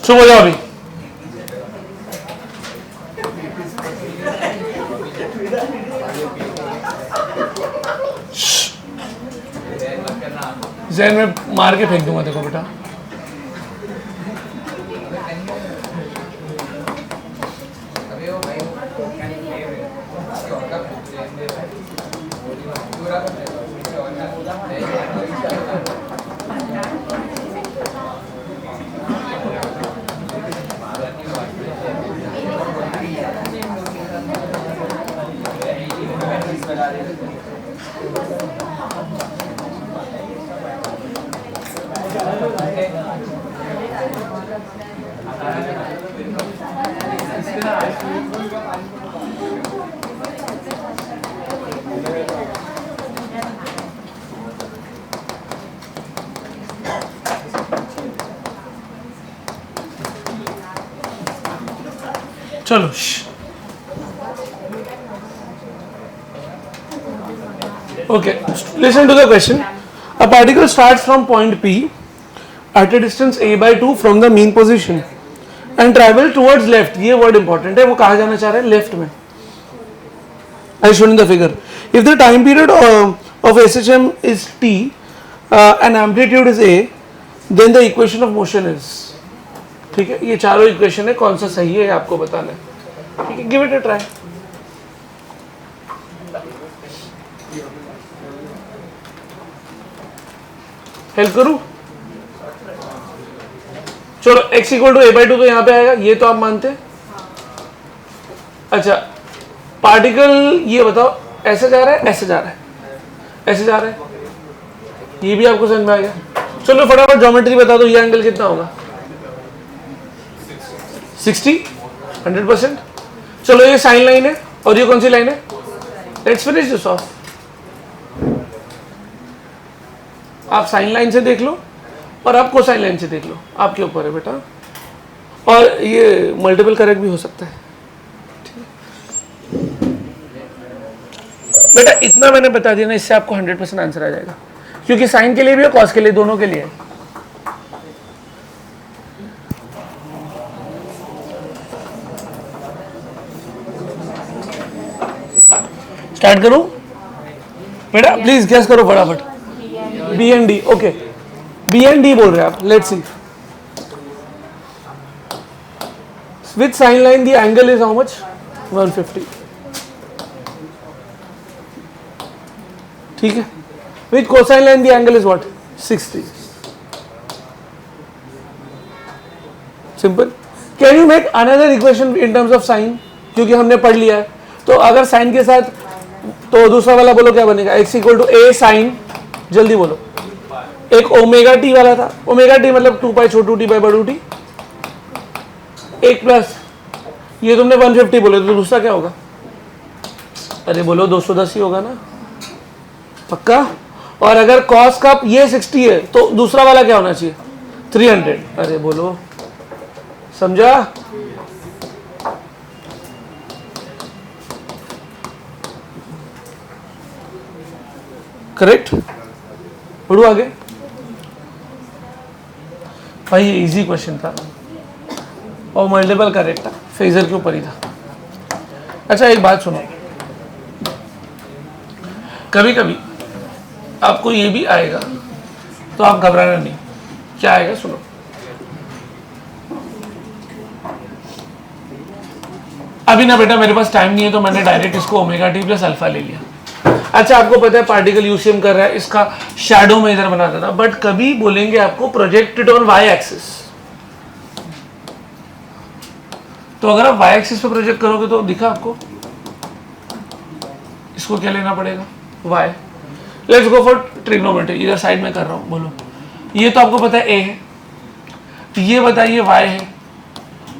चुप हो जाओ अभी। जहन में मार के फेंक दूंगा देखो बेटा। चलो okay, listen to the question. A particle starts from point P at a distance a/2 from the mean position and travel towards left. ये word important है, वो कहाँ जाना चाह रहा है, लेफ्ट में, as shown in the figure. If the time period of SHM is t and amplitude is a, then the equation of motion is, ठीक है। ये चारों इक्वेशन है, कौन सा सही है आपको बताना है, ठीक है। Give it a try. Help करूं, चलो x = a/2 तो यहां पे आएगा, ये तो आप मानते हैं। अच्छा पार्टिकल ये बताओ ऐसे जा रहा है, ऐसे जा रहा है, ऐसे जा रहा है, ये भी आपको समझ में आ गया। चलो फटाफट ज्योमेट्री बता दो, ये एंगल कितना होगा 60, 100%। चलो ये साइन लाइन है और ये कौन सी लाइन है, लेट्स फिनिश दिस ऑफ। आप साइन लाइन से देख लो और आप कोसाइन लाइन से देख लो, आपके ऊपर है बेटा। और ये मल्टीपल करेक्ट भी हो सकता है, बेटा इतना मैंने बता दिया ना, इससे आपको 100% आंसर आ जाएगा, क्योंकि साइन के लिए भी है कॉस के लिए, दोनों के लिए है। स्टार्ट करूं बेटा, प्लीज गेस करो फटाफट। B and D, okay B and D बोल रहे हैं आप, let's see. With sine line the angle is how much 150, ठीक है। With cosine line the angle is what 60, simple. Can you make another equation in terms of sine, क्योंकि हमने पढ़ लिया है। तो अगर साइन के साथ, तो दूसरा वाला बोलो क्या बनेगा, x = a साइन, जल्दी बोलो। एक ओमेगा टी वाला था, ओमेगा टी मतलब 2 पाई छोटू टी बाई बड़ू टी, 1 प्लस ये तुमने 150 बोले तो दूसरा क्या होगा? अरे बोलो 210 ही होगा ना, पक्का? और अगर कॉस का ये 60 है तो दूसरा वाला क्या होना चाहिए? 300। अरे बोलो, समझा? करेक्ट? बढ़ू आगे भाई, ये इजी क्वेश्चन था और मल्टीपल करेक्ट था, फेजर के ऊपर ही था। अच्छा एक बात सुनो, कभी कभी आपको ये भी आएगा तो आप घबराना नहीं। क्या आएगा सुनो, अभी ना बेटा मेरे पास टाइम नहीं है तो मैंने डायरेक्ट इसको ओमेगा टी प्लस अल्फा ले लिया। अच्छा आपको पता है पार्टिकल यूसीएम कर रहा है, इसका शैडो में इधर बना देना, बट कभी बोलेंगे आपको प्रोजेक्टेड ऑन वाई एक्सिस, तो अगर आप वाई एक्सिस पे प्रोजेक्ट करोगे तो दिखा आपको, इसको क्या लेना पड़ेगा? Y. Let's go for trigonometry, इधर साइड में कर रहा हूं, बोलो ये तो आपको पता है ए है, ये बताइए वाई है,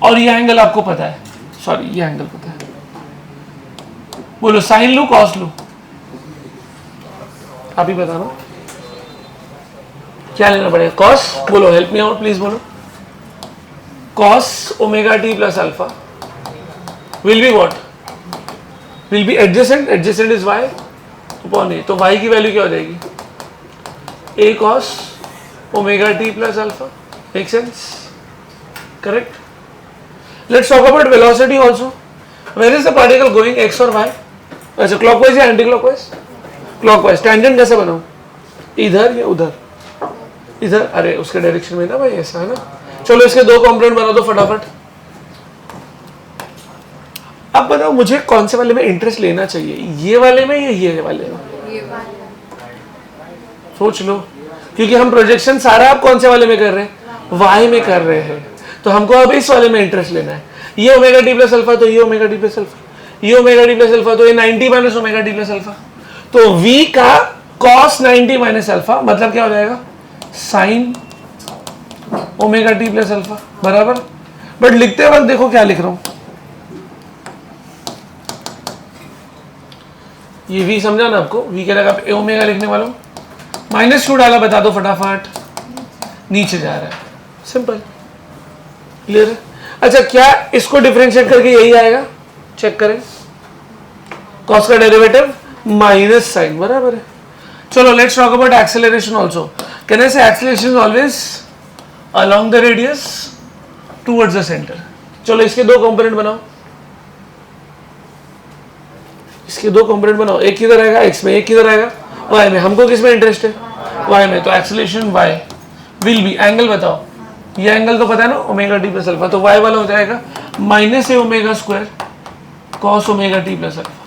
और ये एंगल आपको पता है, सॉरी ये एंगल पता है, बोलो साइन लू कॉस लू? आप ही बताना क्या लेना पड़ेगा? कॉस, बोलो हेल्प मी आउट प्लीज, बोलो cos omega T plus alpha will be what? Will be adjacent, adjacent is Y upon A, तो वाई की वैल्यू क्या हो जाएगी? A cos omega T plus alpha. Make sense? Correct. Let's talk about velocity also. Where is the particle going, X और Y? अच्छा clockwise या anti clockwise? Clockwise. Tangent कैसे बनाऊं? इधर या उधर? इधर। अरे उसके डायरेक्शन में ना भाई, ऐसा है ना। चलो इसके दो कंपोनेंट बना दो फटाफट। अब बताओ मुझे कौन से वाले में इंटरेस्ट लेना चाहिए, ये वाले में या ये वाले में? सोच लो, क्योंकि हम प्रोजेक्शन सारा आप कौन से वाले में कर रहे हैं? वाई में कर रहे हैं, तो हमको अब इस वाले में इंटरेस्ट लेना है। ये ओमेगा टी प्लस अल्फा तो ये ओमेगा टी प्लस अल्फा, ये ओमेगा टी प्लस अल्फा तो ये 90 minus omega T plus alpha, तो v का cos 90 माइनस अल्फा मतलब क्या हो जाएगा? Sine omega T plus alpha, बराबर। बट लिखते वक्त देखो क्या लिख रहा हूं, ये v समझा ना आपको? v के जगह ओमेगा लिखने वाला हूं, माइनस 2 डाला, बता दो फटाफट, नीचे जा रहा है, सिंपल, क्लियर है? अच्छा क्या इसको डिफरेंशिएट करके यही आएगा? चेक करें, cos का डेरिवेटिव माइनस साइन, बराबर है। चलो let's talk about acceleration also. Can I say acceleration is always along the radius towards the centre. चलो इसके दो कंपोनेंट बनाओ, इसके दो कंपोनेंट बनाओ, एक किधर आएगा एक्स में, एक किधर आएगा वाई में। हमको किस में इंटरेस्ट है? वाई में, तो acceleration Y will be, angle बताओ, ये एंगल तो पता है ना ओमेगा टी प्लस अल्फा, तो वाई वाला हो जाएगा minus A omega square cos omega T plus alpha.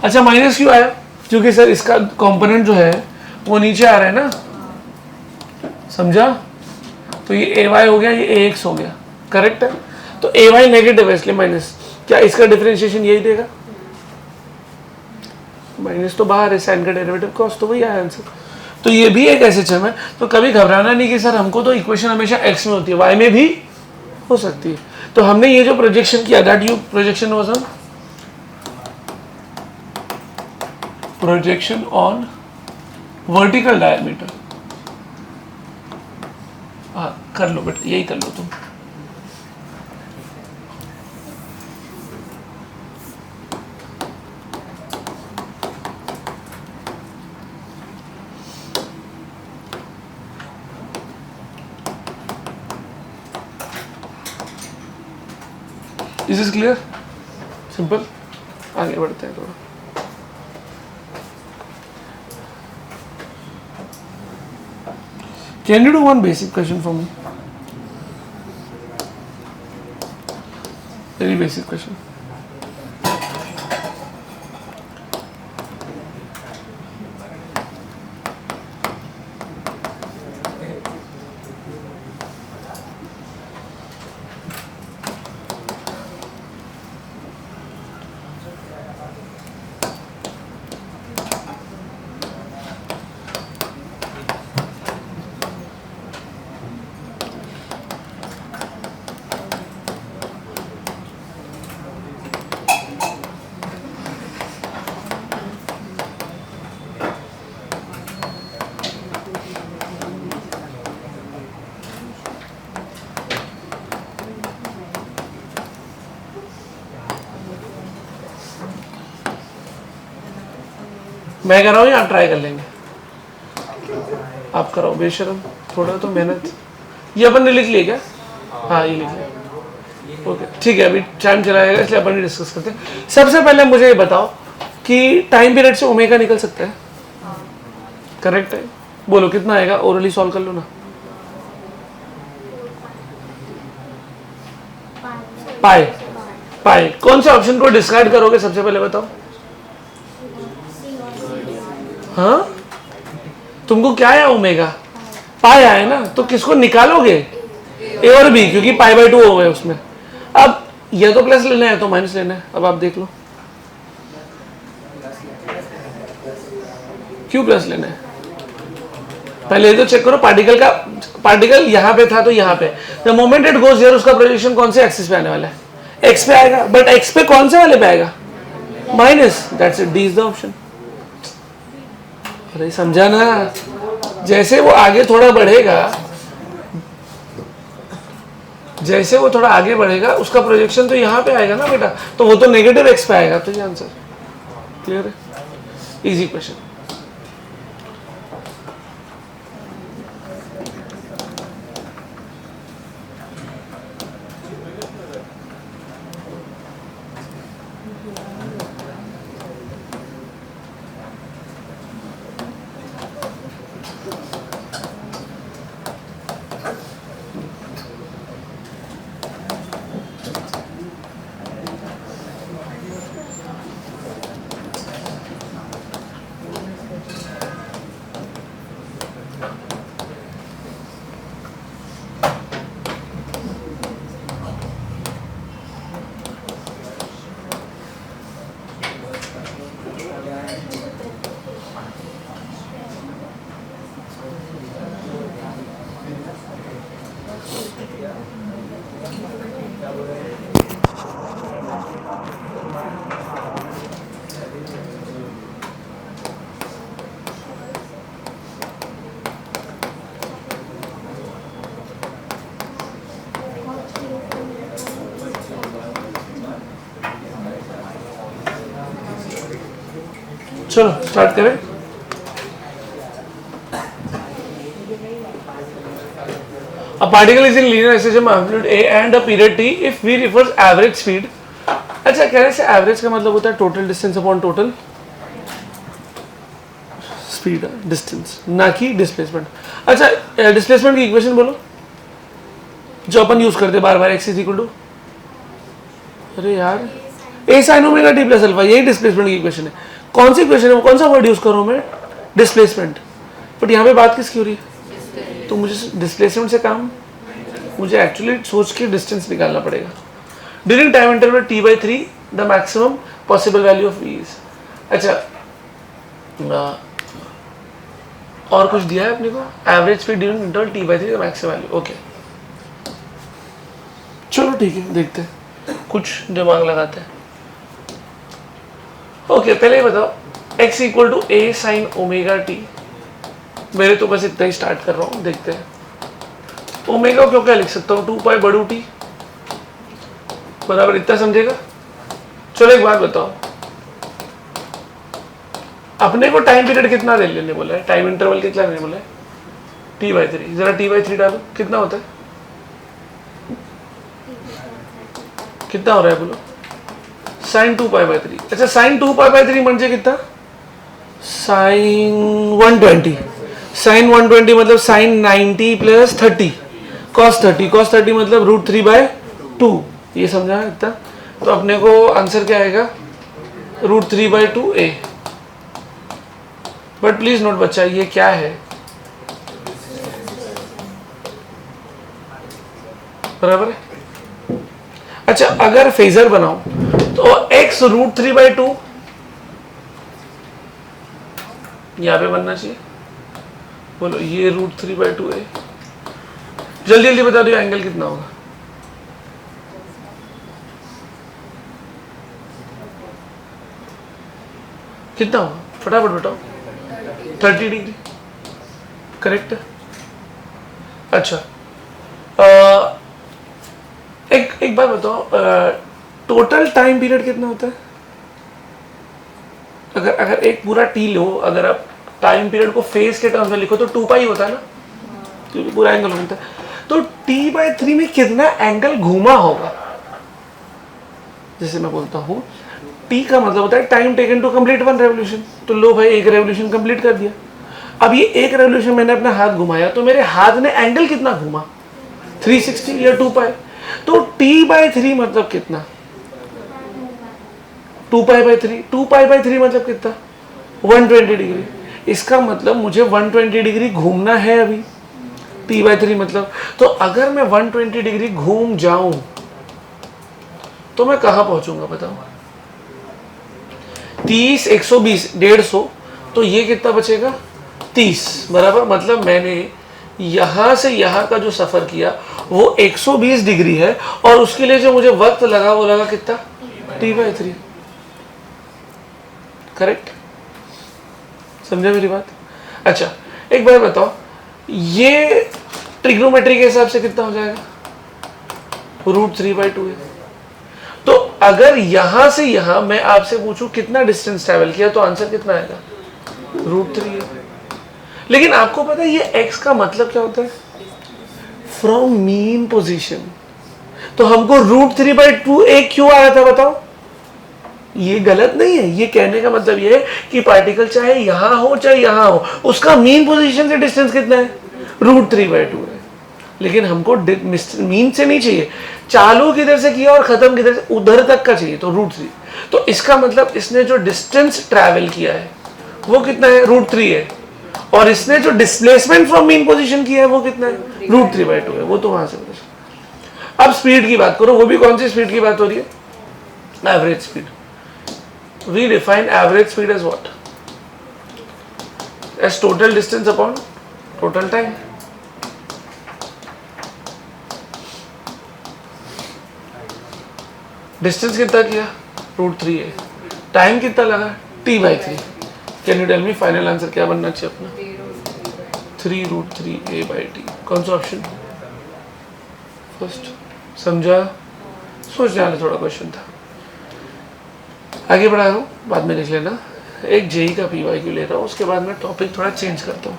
अच्छा माइनस क्यों आया? क्योंकि सर इसका कंपोनेंट जो है वो नीचे आ रहा है ना, समझा? तो ये ए वाई हो गया, ये ए एक्स हो गया, करेक्ट है? तो ए वाई नेगेटिव है इसलिए माइनस। क्या इसका डिफरेंशिएशन यही देगा? माइनस तो बाहर है, साइन का डेरिवेटिव कॉस, तो वही आया आंसर। तो ये भी एक ऐसे टर्म है, तो कभी घबराना नहीं कि सर हमको तो इक्वेशन हमेशा एक्स में होती है, वाई में भी हो सकती है। तो हमने ये जो प्रोजेक्शन किया, that you projection was on projection on vertical diameter. हाँ कर लो बेटा, यही कर लो तुम। Is is clear? सिंपल। आगे बढ़ते हैं थोड़ा। Can you do one basic question for me? Very basic question. मैं कर रहा हूँ या आप ट्राई कर लेंगे? आप करो बेशरम, थोड़ा तो मेहनत। ये अपन ने लिख लिया क्या? हाँ ये लिख लिया। ओके ठीक है, अभी टाइम चला जाएगा इसलिए अपन डिस्कस करते हैं। सबसे पहले मुझे ये बताओ कि टाइम पीरियड से ओमेगा निकल सकता है? करेक्ट है, बोलो कितना आएगा? ओरली सॉल्व कर लो ना। पाई। पाई कौन से ऑप्शन को डिस्कार्ड करोगे सबसे पहले बताओ? हाँ तुमको क्या आया? ओमेगा पाई आया ना, तो किसको निकालोगे? ए और बी, क्योंकि पाई बाय 2 हो गए उसमें। अब या तो प्लस लेना है तो माइनस लेना है। अब आप देख लो क्यों प्लस लेना है। पहले तो चेक करो पार्टिकल का, पार्टिकल यहाँ पे था तो यहाँ पे, the moment it goes here उसका प्रोजेक्शन कौन से एक्सिस पे आने वाला है? एक्स पे आएगा, बट एक्स पे कौन से वाले पे आएगा? Minus. That's it, D is the option. अरे समझा ना, जैसे वो आगे थोड़ा बढ़ेगा, जैसे वो थोड़ा आगे बढ़ेगा उसका प्रोजेक्शन तो यहाँ पे आएगा ना बेटा, तो वो तो नेगेटिव एक्स पे आएगा। तो ये आंसर क्लियर है, इजी क्वेश्चन। चलो स्टार्ट करें। A particle is in linear acceleration of amplitude a and a period t if v refers average speed। अच्छा कहने से एवरेज का मतलब होता है total distance upon total speed, distance ना कि डिस्प्लेसमेंट। अच्छा डिस्प्लेसमेंट की इक्वेशन बोलो जो अपन यूज करते बार बार, x इज इक्वल टू, अरे यार a sin omega t plus alpha, यही डिस्प्लेसमेंट की इक्वेशन है। कौन सी इक्वेशन है, कौन सा वर्ड यूज करूं मैं? डिस्प्लेसमेंट। बट यहाँ पे बात किसकी हो रही है? तो मुझे डिस्प्लेसमेंट से काम, मुझे एक्चुअली सोच के डिस्टेंस निकालना पड़ेगा। During time interval t/3 the maximum possible value of v is. अच्छा और कुछ दिया है अपने को? Average speed during interval t/3 the maximum value. Okay चलो ठीक है, देखते हैं, कुछ दिमाग लगाते हैं। ओके पहले ये बताओ, x equal to a sine omega t। मेरे तो बस इतना ही स्टार्ट कर रहा हूँ, देखते हैं। ओमेगा को क्या लिख सकता हूँ? 2 पाई बड़ू t बराबर इतना, समझेगा? चलो एक बात बताओ, अपने को टाइम पीरियड कितना ले लेने बोला है? टाइम इंटरवल कितना लेने बोला है? t/3। जरा t/3 डालो, कितना होता है? कितना हो रहा है बोलो? साइन 2 पाई/3। अच्छा साइन 2 पाई/3 म्हणजे कितना? साइन 120। साइन 120 मतलब साइन 90 प्लस 30 कॉस 30। कॉस 30 मतलब √3/2। ये समझा इतना? तो अपने को आंसर क्या आएगा? √3/2 a। बट प्लीज नोट बच्चा, ये क्या है? बराबर है। अच्छा अगर फेजर बनाऊं तो x √3/2 यहां पे बनना चाहिए। बोलो ये √3/2 है। जल्दी जल्दी बता दो एंगल कितना होगा? कितना होगा फटाफट बताओ। 30 डिग्री करेक्ट है। अच्छा एक बात बताओ, टोटल टाइम पीरियड कितना होता है? अगर अगर एक पूरा टी लो, अगर आप टाइम पीरियड को फेज के टर्म्स में लिखो तो 2 पाई होता है ना, क्योंकि पूरा एंगल घूमता है। तो t/3 में कितना एंगल घूमा होगा? जैसे मैं बोलता हूँ t का मतलब होता है time taken to complete 1 revolution. तो लो भाई, एक रेवोल्यूशन कंप्लीट कर दिया। अब ये एक रेवोल्यूशन मैंने अपना हाथ घुमाया तो मेरे हाथ ने एंगल कितना घूमा? 360 या 2 पाई। तो t/3 मतलब कितना? 2 पाई/3। 2 पाई/3 मतलब कितना? 120 डिग्री। इसका मतलब मुझे 120 डिग्री घूमना है अभी, t/3 मतलब। तो अगर मैं 120 डिग्री घूम जाऊं तो मैं कहां पहुंचूंगा बताओ? 30, 120, 150, तो ये कितना बचेगा? 30 बराबर। मतलब मैंने यहां से यहां का जो सफर किया वो 120 डिग्री है, और उसके लिए जो मुझे वक्त लगा वो लगा कितना? t/3। करेक्ट? समझे मेरी बात? अच्छा, एक बार बताओ, ये ट्रिग्नोमेट्री के हिसाब से कितना हो जाएगा? √3/2 है। तो अगर यहां से यहां मैं आपसे पूछूं कितना डिस्टेंस ट्रेवल किया, तो आंसर कितना आएगा? √3 है। लेकिन आपको पता है ये x का मतलब क्या होता है? From mean position. तो हमको √3/2 एक क्यों आया था बताओ? ये गलत नहीं है। ये कहने का मतलब ये है कि पार्टिकल चाहे यहां हो चाहे यहां हो, उसका मीन पोजीशन से डिस्टेंस कितना है? √3/2 है। लेकिन हमको मीन से नहीं चाहिए, चालू किधर से किया और खत्म किधर से, उधर तक का चाहिए, तो √3। तो इसका मतलब इसने जो डिस्टेंस ट्रैवल किया है वो कितना है? √3 है। और इसने जो डिस्प्लेसमेंट फ्रॉम मीन पोजीशन किया है वो कितना है? √3/2 है। वो तो वहां से पता। अब स्पीड की बात करो, वो भी कौन सी स्पीड की बात हो रही है? Average speed. We define average speed as what? As total distance upon total time. Distance कितना किया? √3 है। टाइम कितना लगा? t/3। Can you tell me final answer क्या बनना चाहिए अपना? 3√3a/t। कौन सा ऑप्शन? फर्स्ट। समझा? सोचने वाला थोड़ा क्वेश्चन था। आगे बढ़ा रहा हूँ, बाद में लिख लेना। एक जेई का PYQ ले रहा हूँ, उसके बाद मैं टॉपिक थोड़ा चेंज करता हूँ।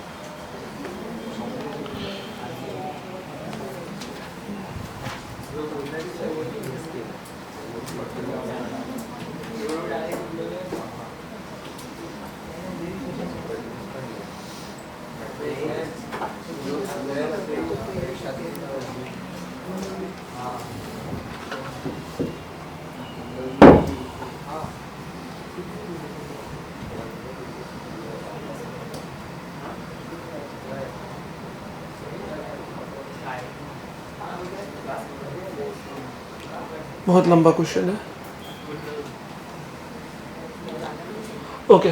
बहुत लंबा क्वेश्चन है। ओके,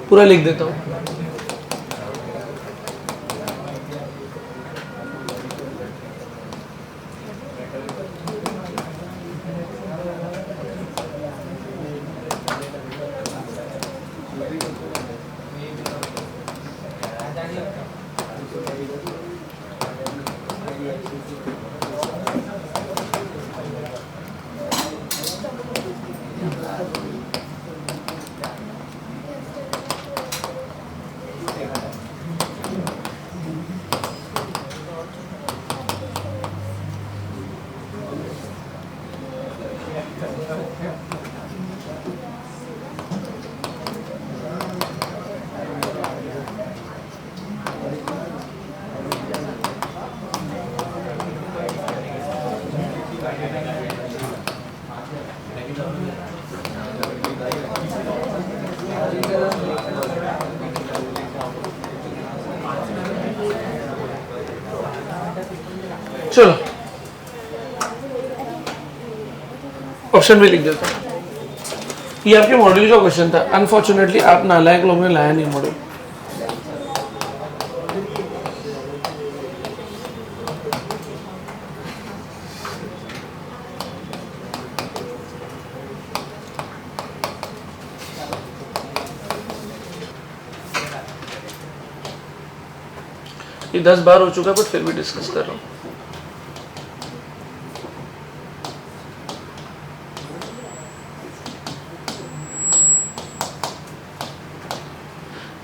पूरा लिख देता हूँ। चलो ऑप्शन भी लिख देता हूँ। ये आपके मॉड्यूल का क्वेश्चन था, अनफॉर्चुनेटली आप नालायक लोगों ने लाया नहीं मॉड्यूल। ये 10 बार हो चुका है बट फिर भी डिस्कस कर रहा हूँ।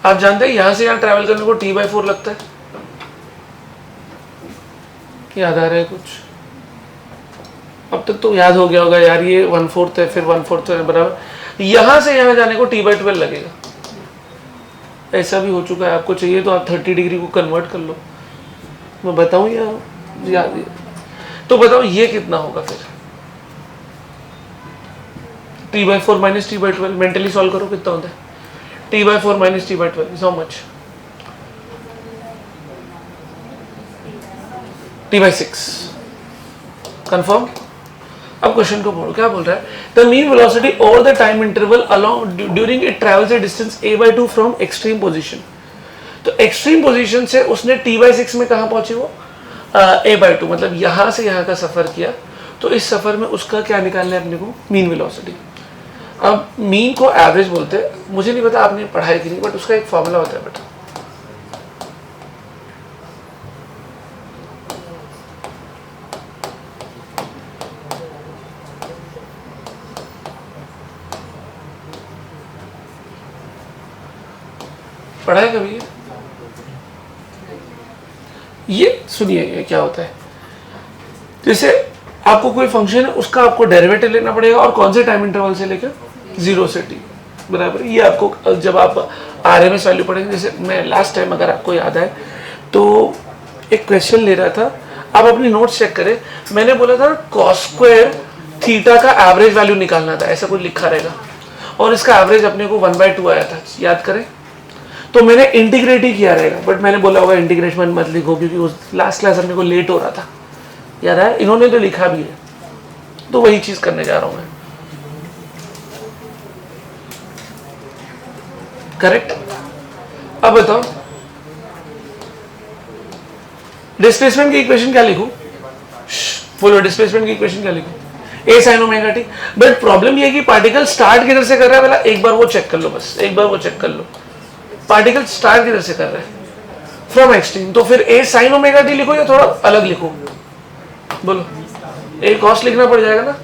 आप जानते हैं यहां से यहां ट्रैवल करने को T/4 लगता है, याद आ रहा है कुछ? अब तक तो याद हो गया होगा यार, ये 1/4 है फिर 1/4 है बराबर, यहां से यहां जाने को T/12 लगेगा। ऐसा भी हो चुका है, आपको चाहिए तो आप 30 डिग्री को कन्वर्ट कर लो, मैं बताऊं या याद? तो बताओ ये कितना होगा फिर? T/4 minus T/12, mentally solve करो कितना होता है? T/4 minus T/12 is how much? T/6। Confirm? अब क्वेश्चन को बोलो, क्या बोल रहा है? The mean velocity over the time interval along during it travels a distance a/2 from extreme position. तो एक्सट्रीम पोजीशन से उसने T/6 में कहां पहुंचे वो? a/2, मतलब यहां से यहां का सफर किया, तो इस सफर में उसका क्या निकालना है अपने को? Mean velocity. अब मीन को एवरेज बोलते हैं, मुझे नहीं पता आपने पढ़ाई की नहीं, बट उसका एक फॉर्मूला होता है बेटा। पढ़ा है कभी? ये सुनिए ये क्या होता है, जैसे आपको कोई फंक्शन है उसका आपको डेरिवेटिव लेना पड़ेगा, और कौन से टाइम इंटरवल से लेकर 0 से t बराबर। ये आपको जब आप RMS वैल्यू पढ़ेंगे, जैसे मैं लास्ट टाइम अगर आपको याद है तो एक क्वेश्चन ले रहा था, आप अपनी नोट्स चेक करें, मैंने बोला था cos स्क्वायर थीटा का एवरेज वैल्यू निकालना था, ऐसा कुछ लिखा रहेगा, और इसका एवरेज अपने को 1/2 आया था, याद करें? तो मैंने इंटीग्रेट ही किया रहेगा, बट मैंने बोला होगा इंटीग्रेशन मत लिखो क्योंकि उस लास्ट क्लास अपने को लेट हो रहा था, याद है? इन्होंने तो लिखा भी है, तो वही चीज करने जा रहा हूं मैं। करेक्ट? अब बताओ डिस्प्लेसमेंट की इक्वेशन क्या लिखूं? बोलो डिस्प्लेसमेंट की इक्वेशन क्या लिखूं? a sin omega t। But problem ये है कि पार्टिकल स्टार्ट किधर से कर रहा है, पहला एक बार वो चेक कर लो, बस एक बार वो चेक कर लो, पार्टिकल स्टार्ट किधर से कर रहा है? From extreme. तो फिर a sin ओमेगा t लिखो या थोड़ा अलग लिखो? बोलो, a cos लिखना पड़ जाएगा ना,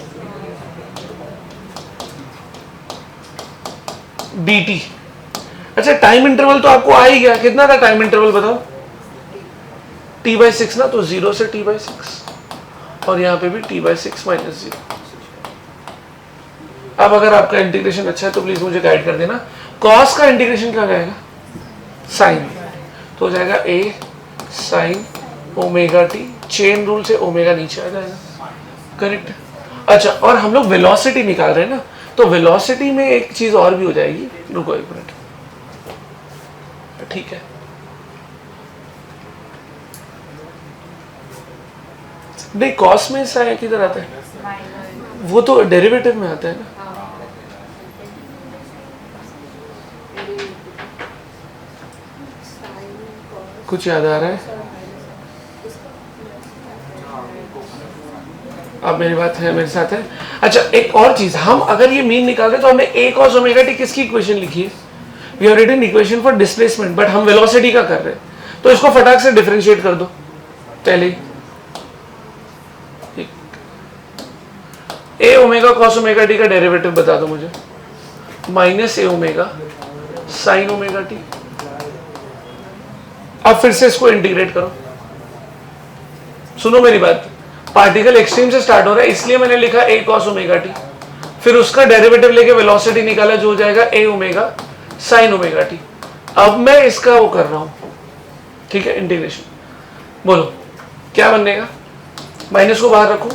dt। अच्छा टाइम इंटरवल तो आपको आ ही गया, कितना था टाइम इंटरवल बताओ? T/6 ना, तो 0 से T/6, और यहाँ पे भी T/6 माइनस 0। अब अगर आपका इंटीग्रेशन अच्छा है तो प्लीज मुझे गाइड कर देना, cos का इंटीग्रेशन क्या जाएगा? साइन, तो हो जाएगा a sin omega t, chain rule से ओमेगा नीचे आ जाएगा। करेक्ट? अच्छा, और हम लोग वेलोसिटी निकाल रहे हैं ना, तो वेलोसिटी में एक चीज और भी हो जाएगी, रुको एक मिनट, ठीक है? नहीं, कॉस में साइन किधर आता है? वो तो डेरिवेटिव में आता है ना। कुछ याद आ रहा है? अब मेरी बात है, मेरे साथ है। अच्छा एक और चीज, हम अगर ये मीन निकाल रहे तो हमने a cos ओमेगा t किसकी इक्वेशन लिखी है? We have written equation for displacement, but हम वेलोसिटी का कर रहे हैं, तो इसको फटाक से डिफरेंशिएट कर दो पहले ही। a omega cos omega t का डेरिवेटिव बता दो मुझे, minus a omega sine omega t। अब फिर से इसको इंटीग्रेट करो, सुनो मेरी बात, पार्टिकल एक्सट्रीम से स्टार्ट हो रहा है इसलिए मैंने लिखा a cos ओमेगा t, फिर उसका डेरिवेटिव लेके वेलोसिटी निकाला जो हो जाएगा a omega sine omega t। अब मैं इसका वो कर रहा हूं, ठीक है, इंटीग्रेशन। बोलो क्या बनेगा? माइनस को बाहर रखो,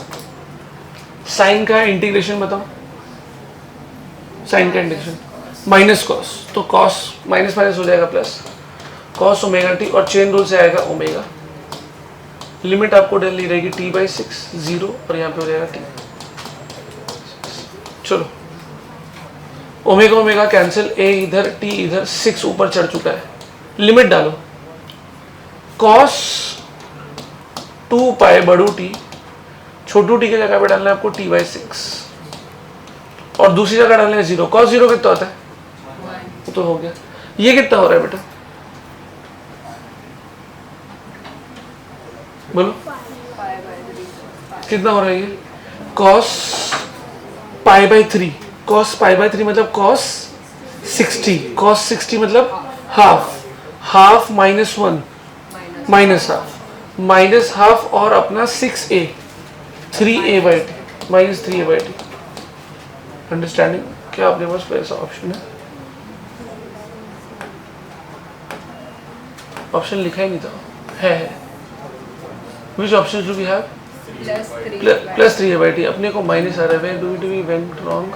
साइन का इंटीग्रेशन बताओ, साइन का इंटीग्रेशन माइनस कॉस, तो कॉस माइनस माइनस हो जाएगा प्लस, कॉस ओमेगा टी, और चेन रूल से आएगा ओमेगा, लिमिट आपको डलनी रहेगी T/6 0, और यहाँ पे हो जाएगा t। चलो ओमेगा ओमेगा कैंसिल, a इधर t इधर, 6 ऊपर चढ़ चुका है, लिमिट डालो, cos 2 पाई बड़ू t, छोटू t की जगह पे डालना है आपको T/6, और दूसरी जगह डालना है 0। cos 0 कितना होता है? वो तो हो गया। ये कितना हो रहा है बेटा? बोलो कितना हो रहा है ये? cos pi by 3, cos pi by 3 मतलब cos 60, cos 60 मतलब हाफ, हाफ -1 माइनस हाफ और अपना 6a 3a by T minus 3a by T. Understanding? क्या आपके पास कोई ऐसा ऑप्शन है? ऑप्शन लिखा ही नहीं था, है। Which option do we have? Plus 3a by T. अपने को माइनस आ रहा है, where do we went wrong?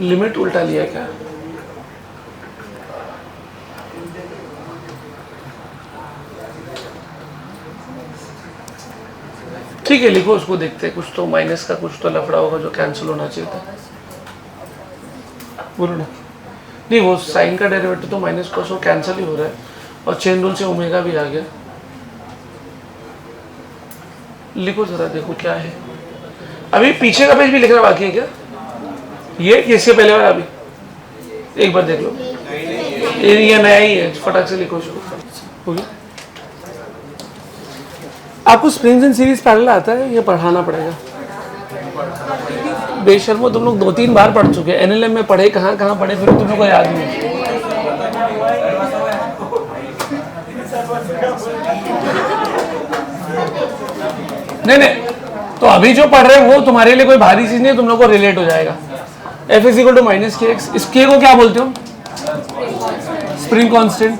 Limit उल्टा लिया क्या? ठीक है, लिखो उसको, देखते हैं। कुछ तो माइनस का कुछ तो लफड़ा होगा जो कैंसिल होना चाहिए था। बोलो ना। नहीं, वो साइन का डेरिवेटिव तो माइनस कॉस वो कैंसिल ही हो रहा है, और चेन रूल से ओमेगा भी आ गया। लिखो जरा, देखो क्या है। अभी पीछे का पेज भी लिखना बाकी है क्या? ये इसके पहले वाला अभी एक बार देख लो। ये नया ही है, फटाक से लिखो इसको। हो गया? आपको स्प्रिंग्स इन सीरीज पैरेलल आता है? ये पढ़ाना पड़ेगा। बेशर्मो, तुम लोग 2-3 बार पढ़ चुके हैं। एनएलएम में पढ़े, कहाँ कहाँ पढ़े, फिर तुम लोग को याद नहीं। नहीं, तो अभी जो पढ़ रहे हैं वो तुम्हारे लिए कोई भारी चीज नहीं है, तुम लोग को रिलेट हो जाएगा। F is equal to minus K X. इस के को क्या बोलते हो? Spring constant,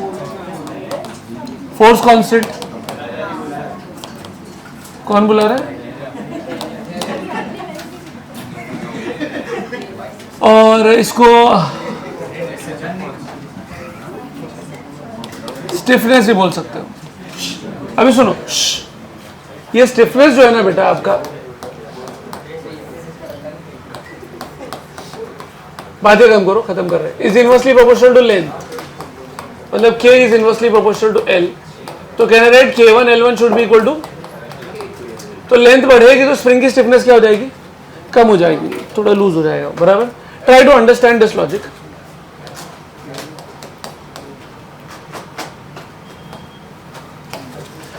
force constant. कौन बुला रहा है? और इसको स्टिफनेस भी बोल सकते हो। अभी सुनो, ये स्टिफनेस जो है ना बेटा आपका, बातें कम करो, खत्म कर रहे हैं। Is inversely proportional to length, मतलब k is inversely proportional to l, तो कहना right k1 l1 should be equal to, तो लेंथ बढ़ेगी तो स्प्रिंग की स्टिफनेस क्या हो जाएगी? कम हो जाएगी, थोड़ा लूज हो जाएगा। बराबर? Try to understand this logic.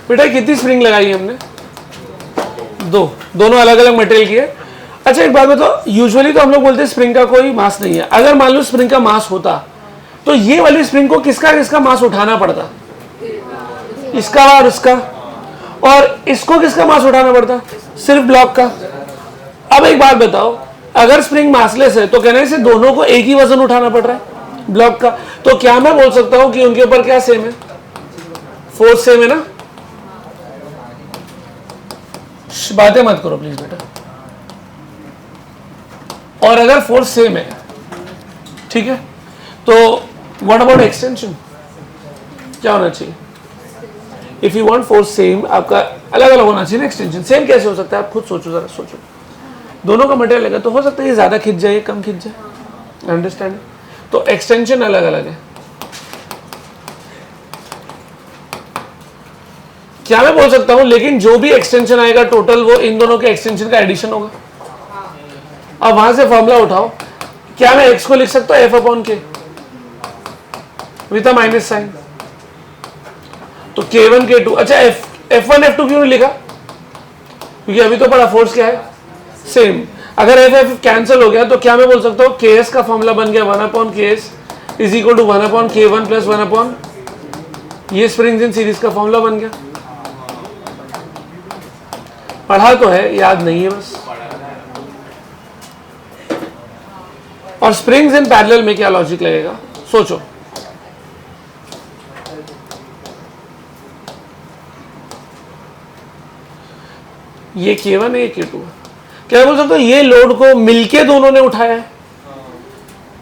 बेटा कितनी स्प्रिंग लगाई है हमने? 2, दोनों अलग अलग मटेरियल की है। अच्छा एक बात बताओ, यूजुअली तो हम लोग बोलते हैं स्प्रिंग का कोई मास नहीं है। अगर मान लो स्प्रिंग का मास होता तो ये वाली स्प्रिंग को किसका मास उठाना पड़ता? इसका और इसका। और इसको किसका मास उठाना पड़ता? सिर्फ ब्लॉक का। अब एक बात बताओ, अगर स्प्रिंग मासलेस है तो कहना है इसे दोनों को एक ही वजन उठाना पड़ रहा है, ब्लॉक का। तो क्या मैं बोल सकता हूं कि उनके ऊपर क्या सेम है? फोर्स सेम है ना? बातें मत करो प्लीज बेटा। और अगर फोर्स सेम है, ठीक है, तो व्हाट अबाउट एक्सटेंशन? क्या होना चाहिए? If you want force same, आपका अलग अलग होना चाहिए ना। एक्सटेंशन सेम कैसे हो सकता है? आप खुद सोचो, जरा सोचो। दोनों का मटेरियल लगा तो हो सकता है ये ज्यादा खिंच जाए, कम खिंच जाए। अंडरस्टैंड? तो एक्सटेंशन अलग अलग है। क्या मैं बोल सकता हूं, लेकिन जो भी एक्सटेंशन आएगा टोटल, वो इन दोनों के एक्सटेंशन का एडिशन होगा। अब वहां से फॉर्मूला उठाओ। क्या मैं x को लिख सकता हूं f/k with a minus sign? तो k1 k2, अच्छा f1 f2 क्यों नहीं लिखा? क्योंकि अभी तो पढ़ा फोर्स क्या है? सेम। अगर f कैंसिल हो गया तो क्या मैं बोल सकता हूं ks का फॉर्मूला बन गया 1/ks is equal to 1/k1 plus 1/, ये स्प्रिंग्स इन सीरीज का फॉर्मूला बन गया। पढ़ा तो है, याद नहीं है बस। और स्प्रिंग्स इन पैरेलल में क्या लॉजिक लगेगा? सोचो। ये K1 है, ये K2 है। क्या बोल सकते हो? ये लोड को मिलके दोनों ने उठाया है,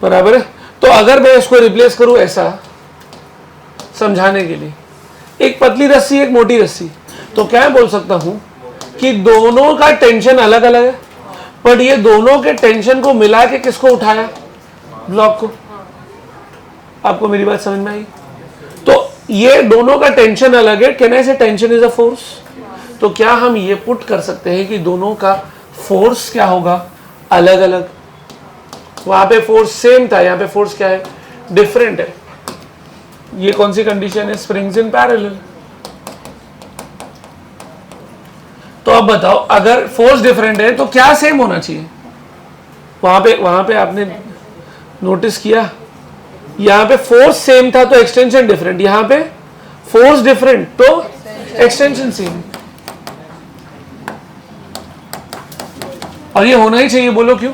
बराबर है। तो अगर मैं इसको रिप्लेस करूं ऐसा, समझाने के लिए, एक पतली रस्सी एक मोटी रस्सी, तो क्या बोल सकता हूं कि दोनों का टेंशन अलग अलग है, पर ये दोनों के टेंशन को मिला के किसको उठाया, ब्लॉक को। आपको मेरी बात समझ में आई? तो ये दोनों का टेंशन अलग है, कैन आई से टेंशन इज अ फोर्स। तो क्या हम ये पुट कर सकते हैं कि दोनों का फोर्स क्या होगा, अलग अलग। वहां पे फोर्स सेम था, यहां पे फोर्स क्या है, डिफरेंट है। ये कौन सी कंडीशन है, स्प्रिंग्स इन पैरेलल। तो अब बताओ, अगर फोर्स डिफरेंट है तो क्या सेम होना चाहिए। वहां पे आपने नोटिस किया, यहां पे फोर्स सेम था तो एक्सटेंशन डिफरेंट, यहां पे फोर्स डिफरेंट तो एक्सटेंशन सेम। और ये होना ही चाहिए, बोलो क्यों?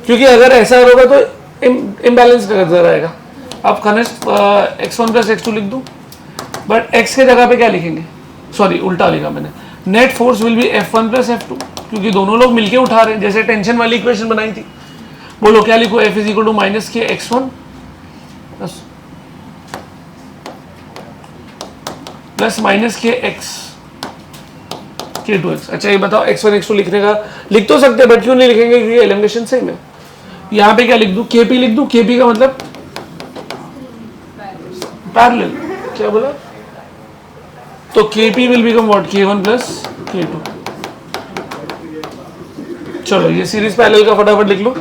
क्योंकि अगर ऐसा होगा तो इम्बैलेंस नजर आएगा। अब कनिष्ठ x1 प्लस x2 लिख दूं, बट x के जगह पे क्या लिखेंगे, सॉरी उल्टा लिखा मैंने, net force will be F1 plus F2, क्योंकि दोनों लोग मिलके उठा रहे हैं, जैसे टेंशन वाली इक्वेशन बनाई थी। बोलो क्या लिखो, F is equal to minus K x1 plus minus के x के 2x। अच्छा ये बताओ, x1 x2 लिखने का लिख तो सकते हैं, बट क्यों नहीं लिखेंगे, क्योंकि एलिमिनेशन सेम है। यहाँ पे क्या लिख दूं, kp लिख दूं, kp का मतलब पैरेलल। क्या बोला, तो kp will become what, k1 plus k2। चलो ये सीरीज पैरेलल का फटाफट लिख लो।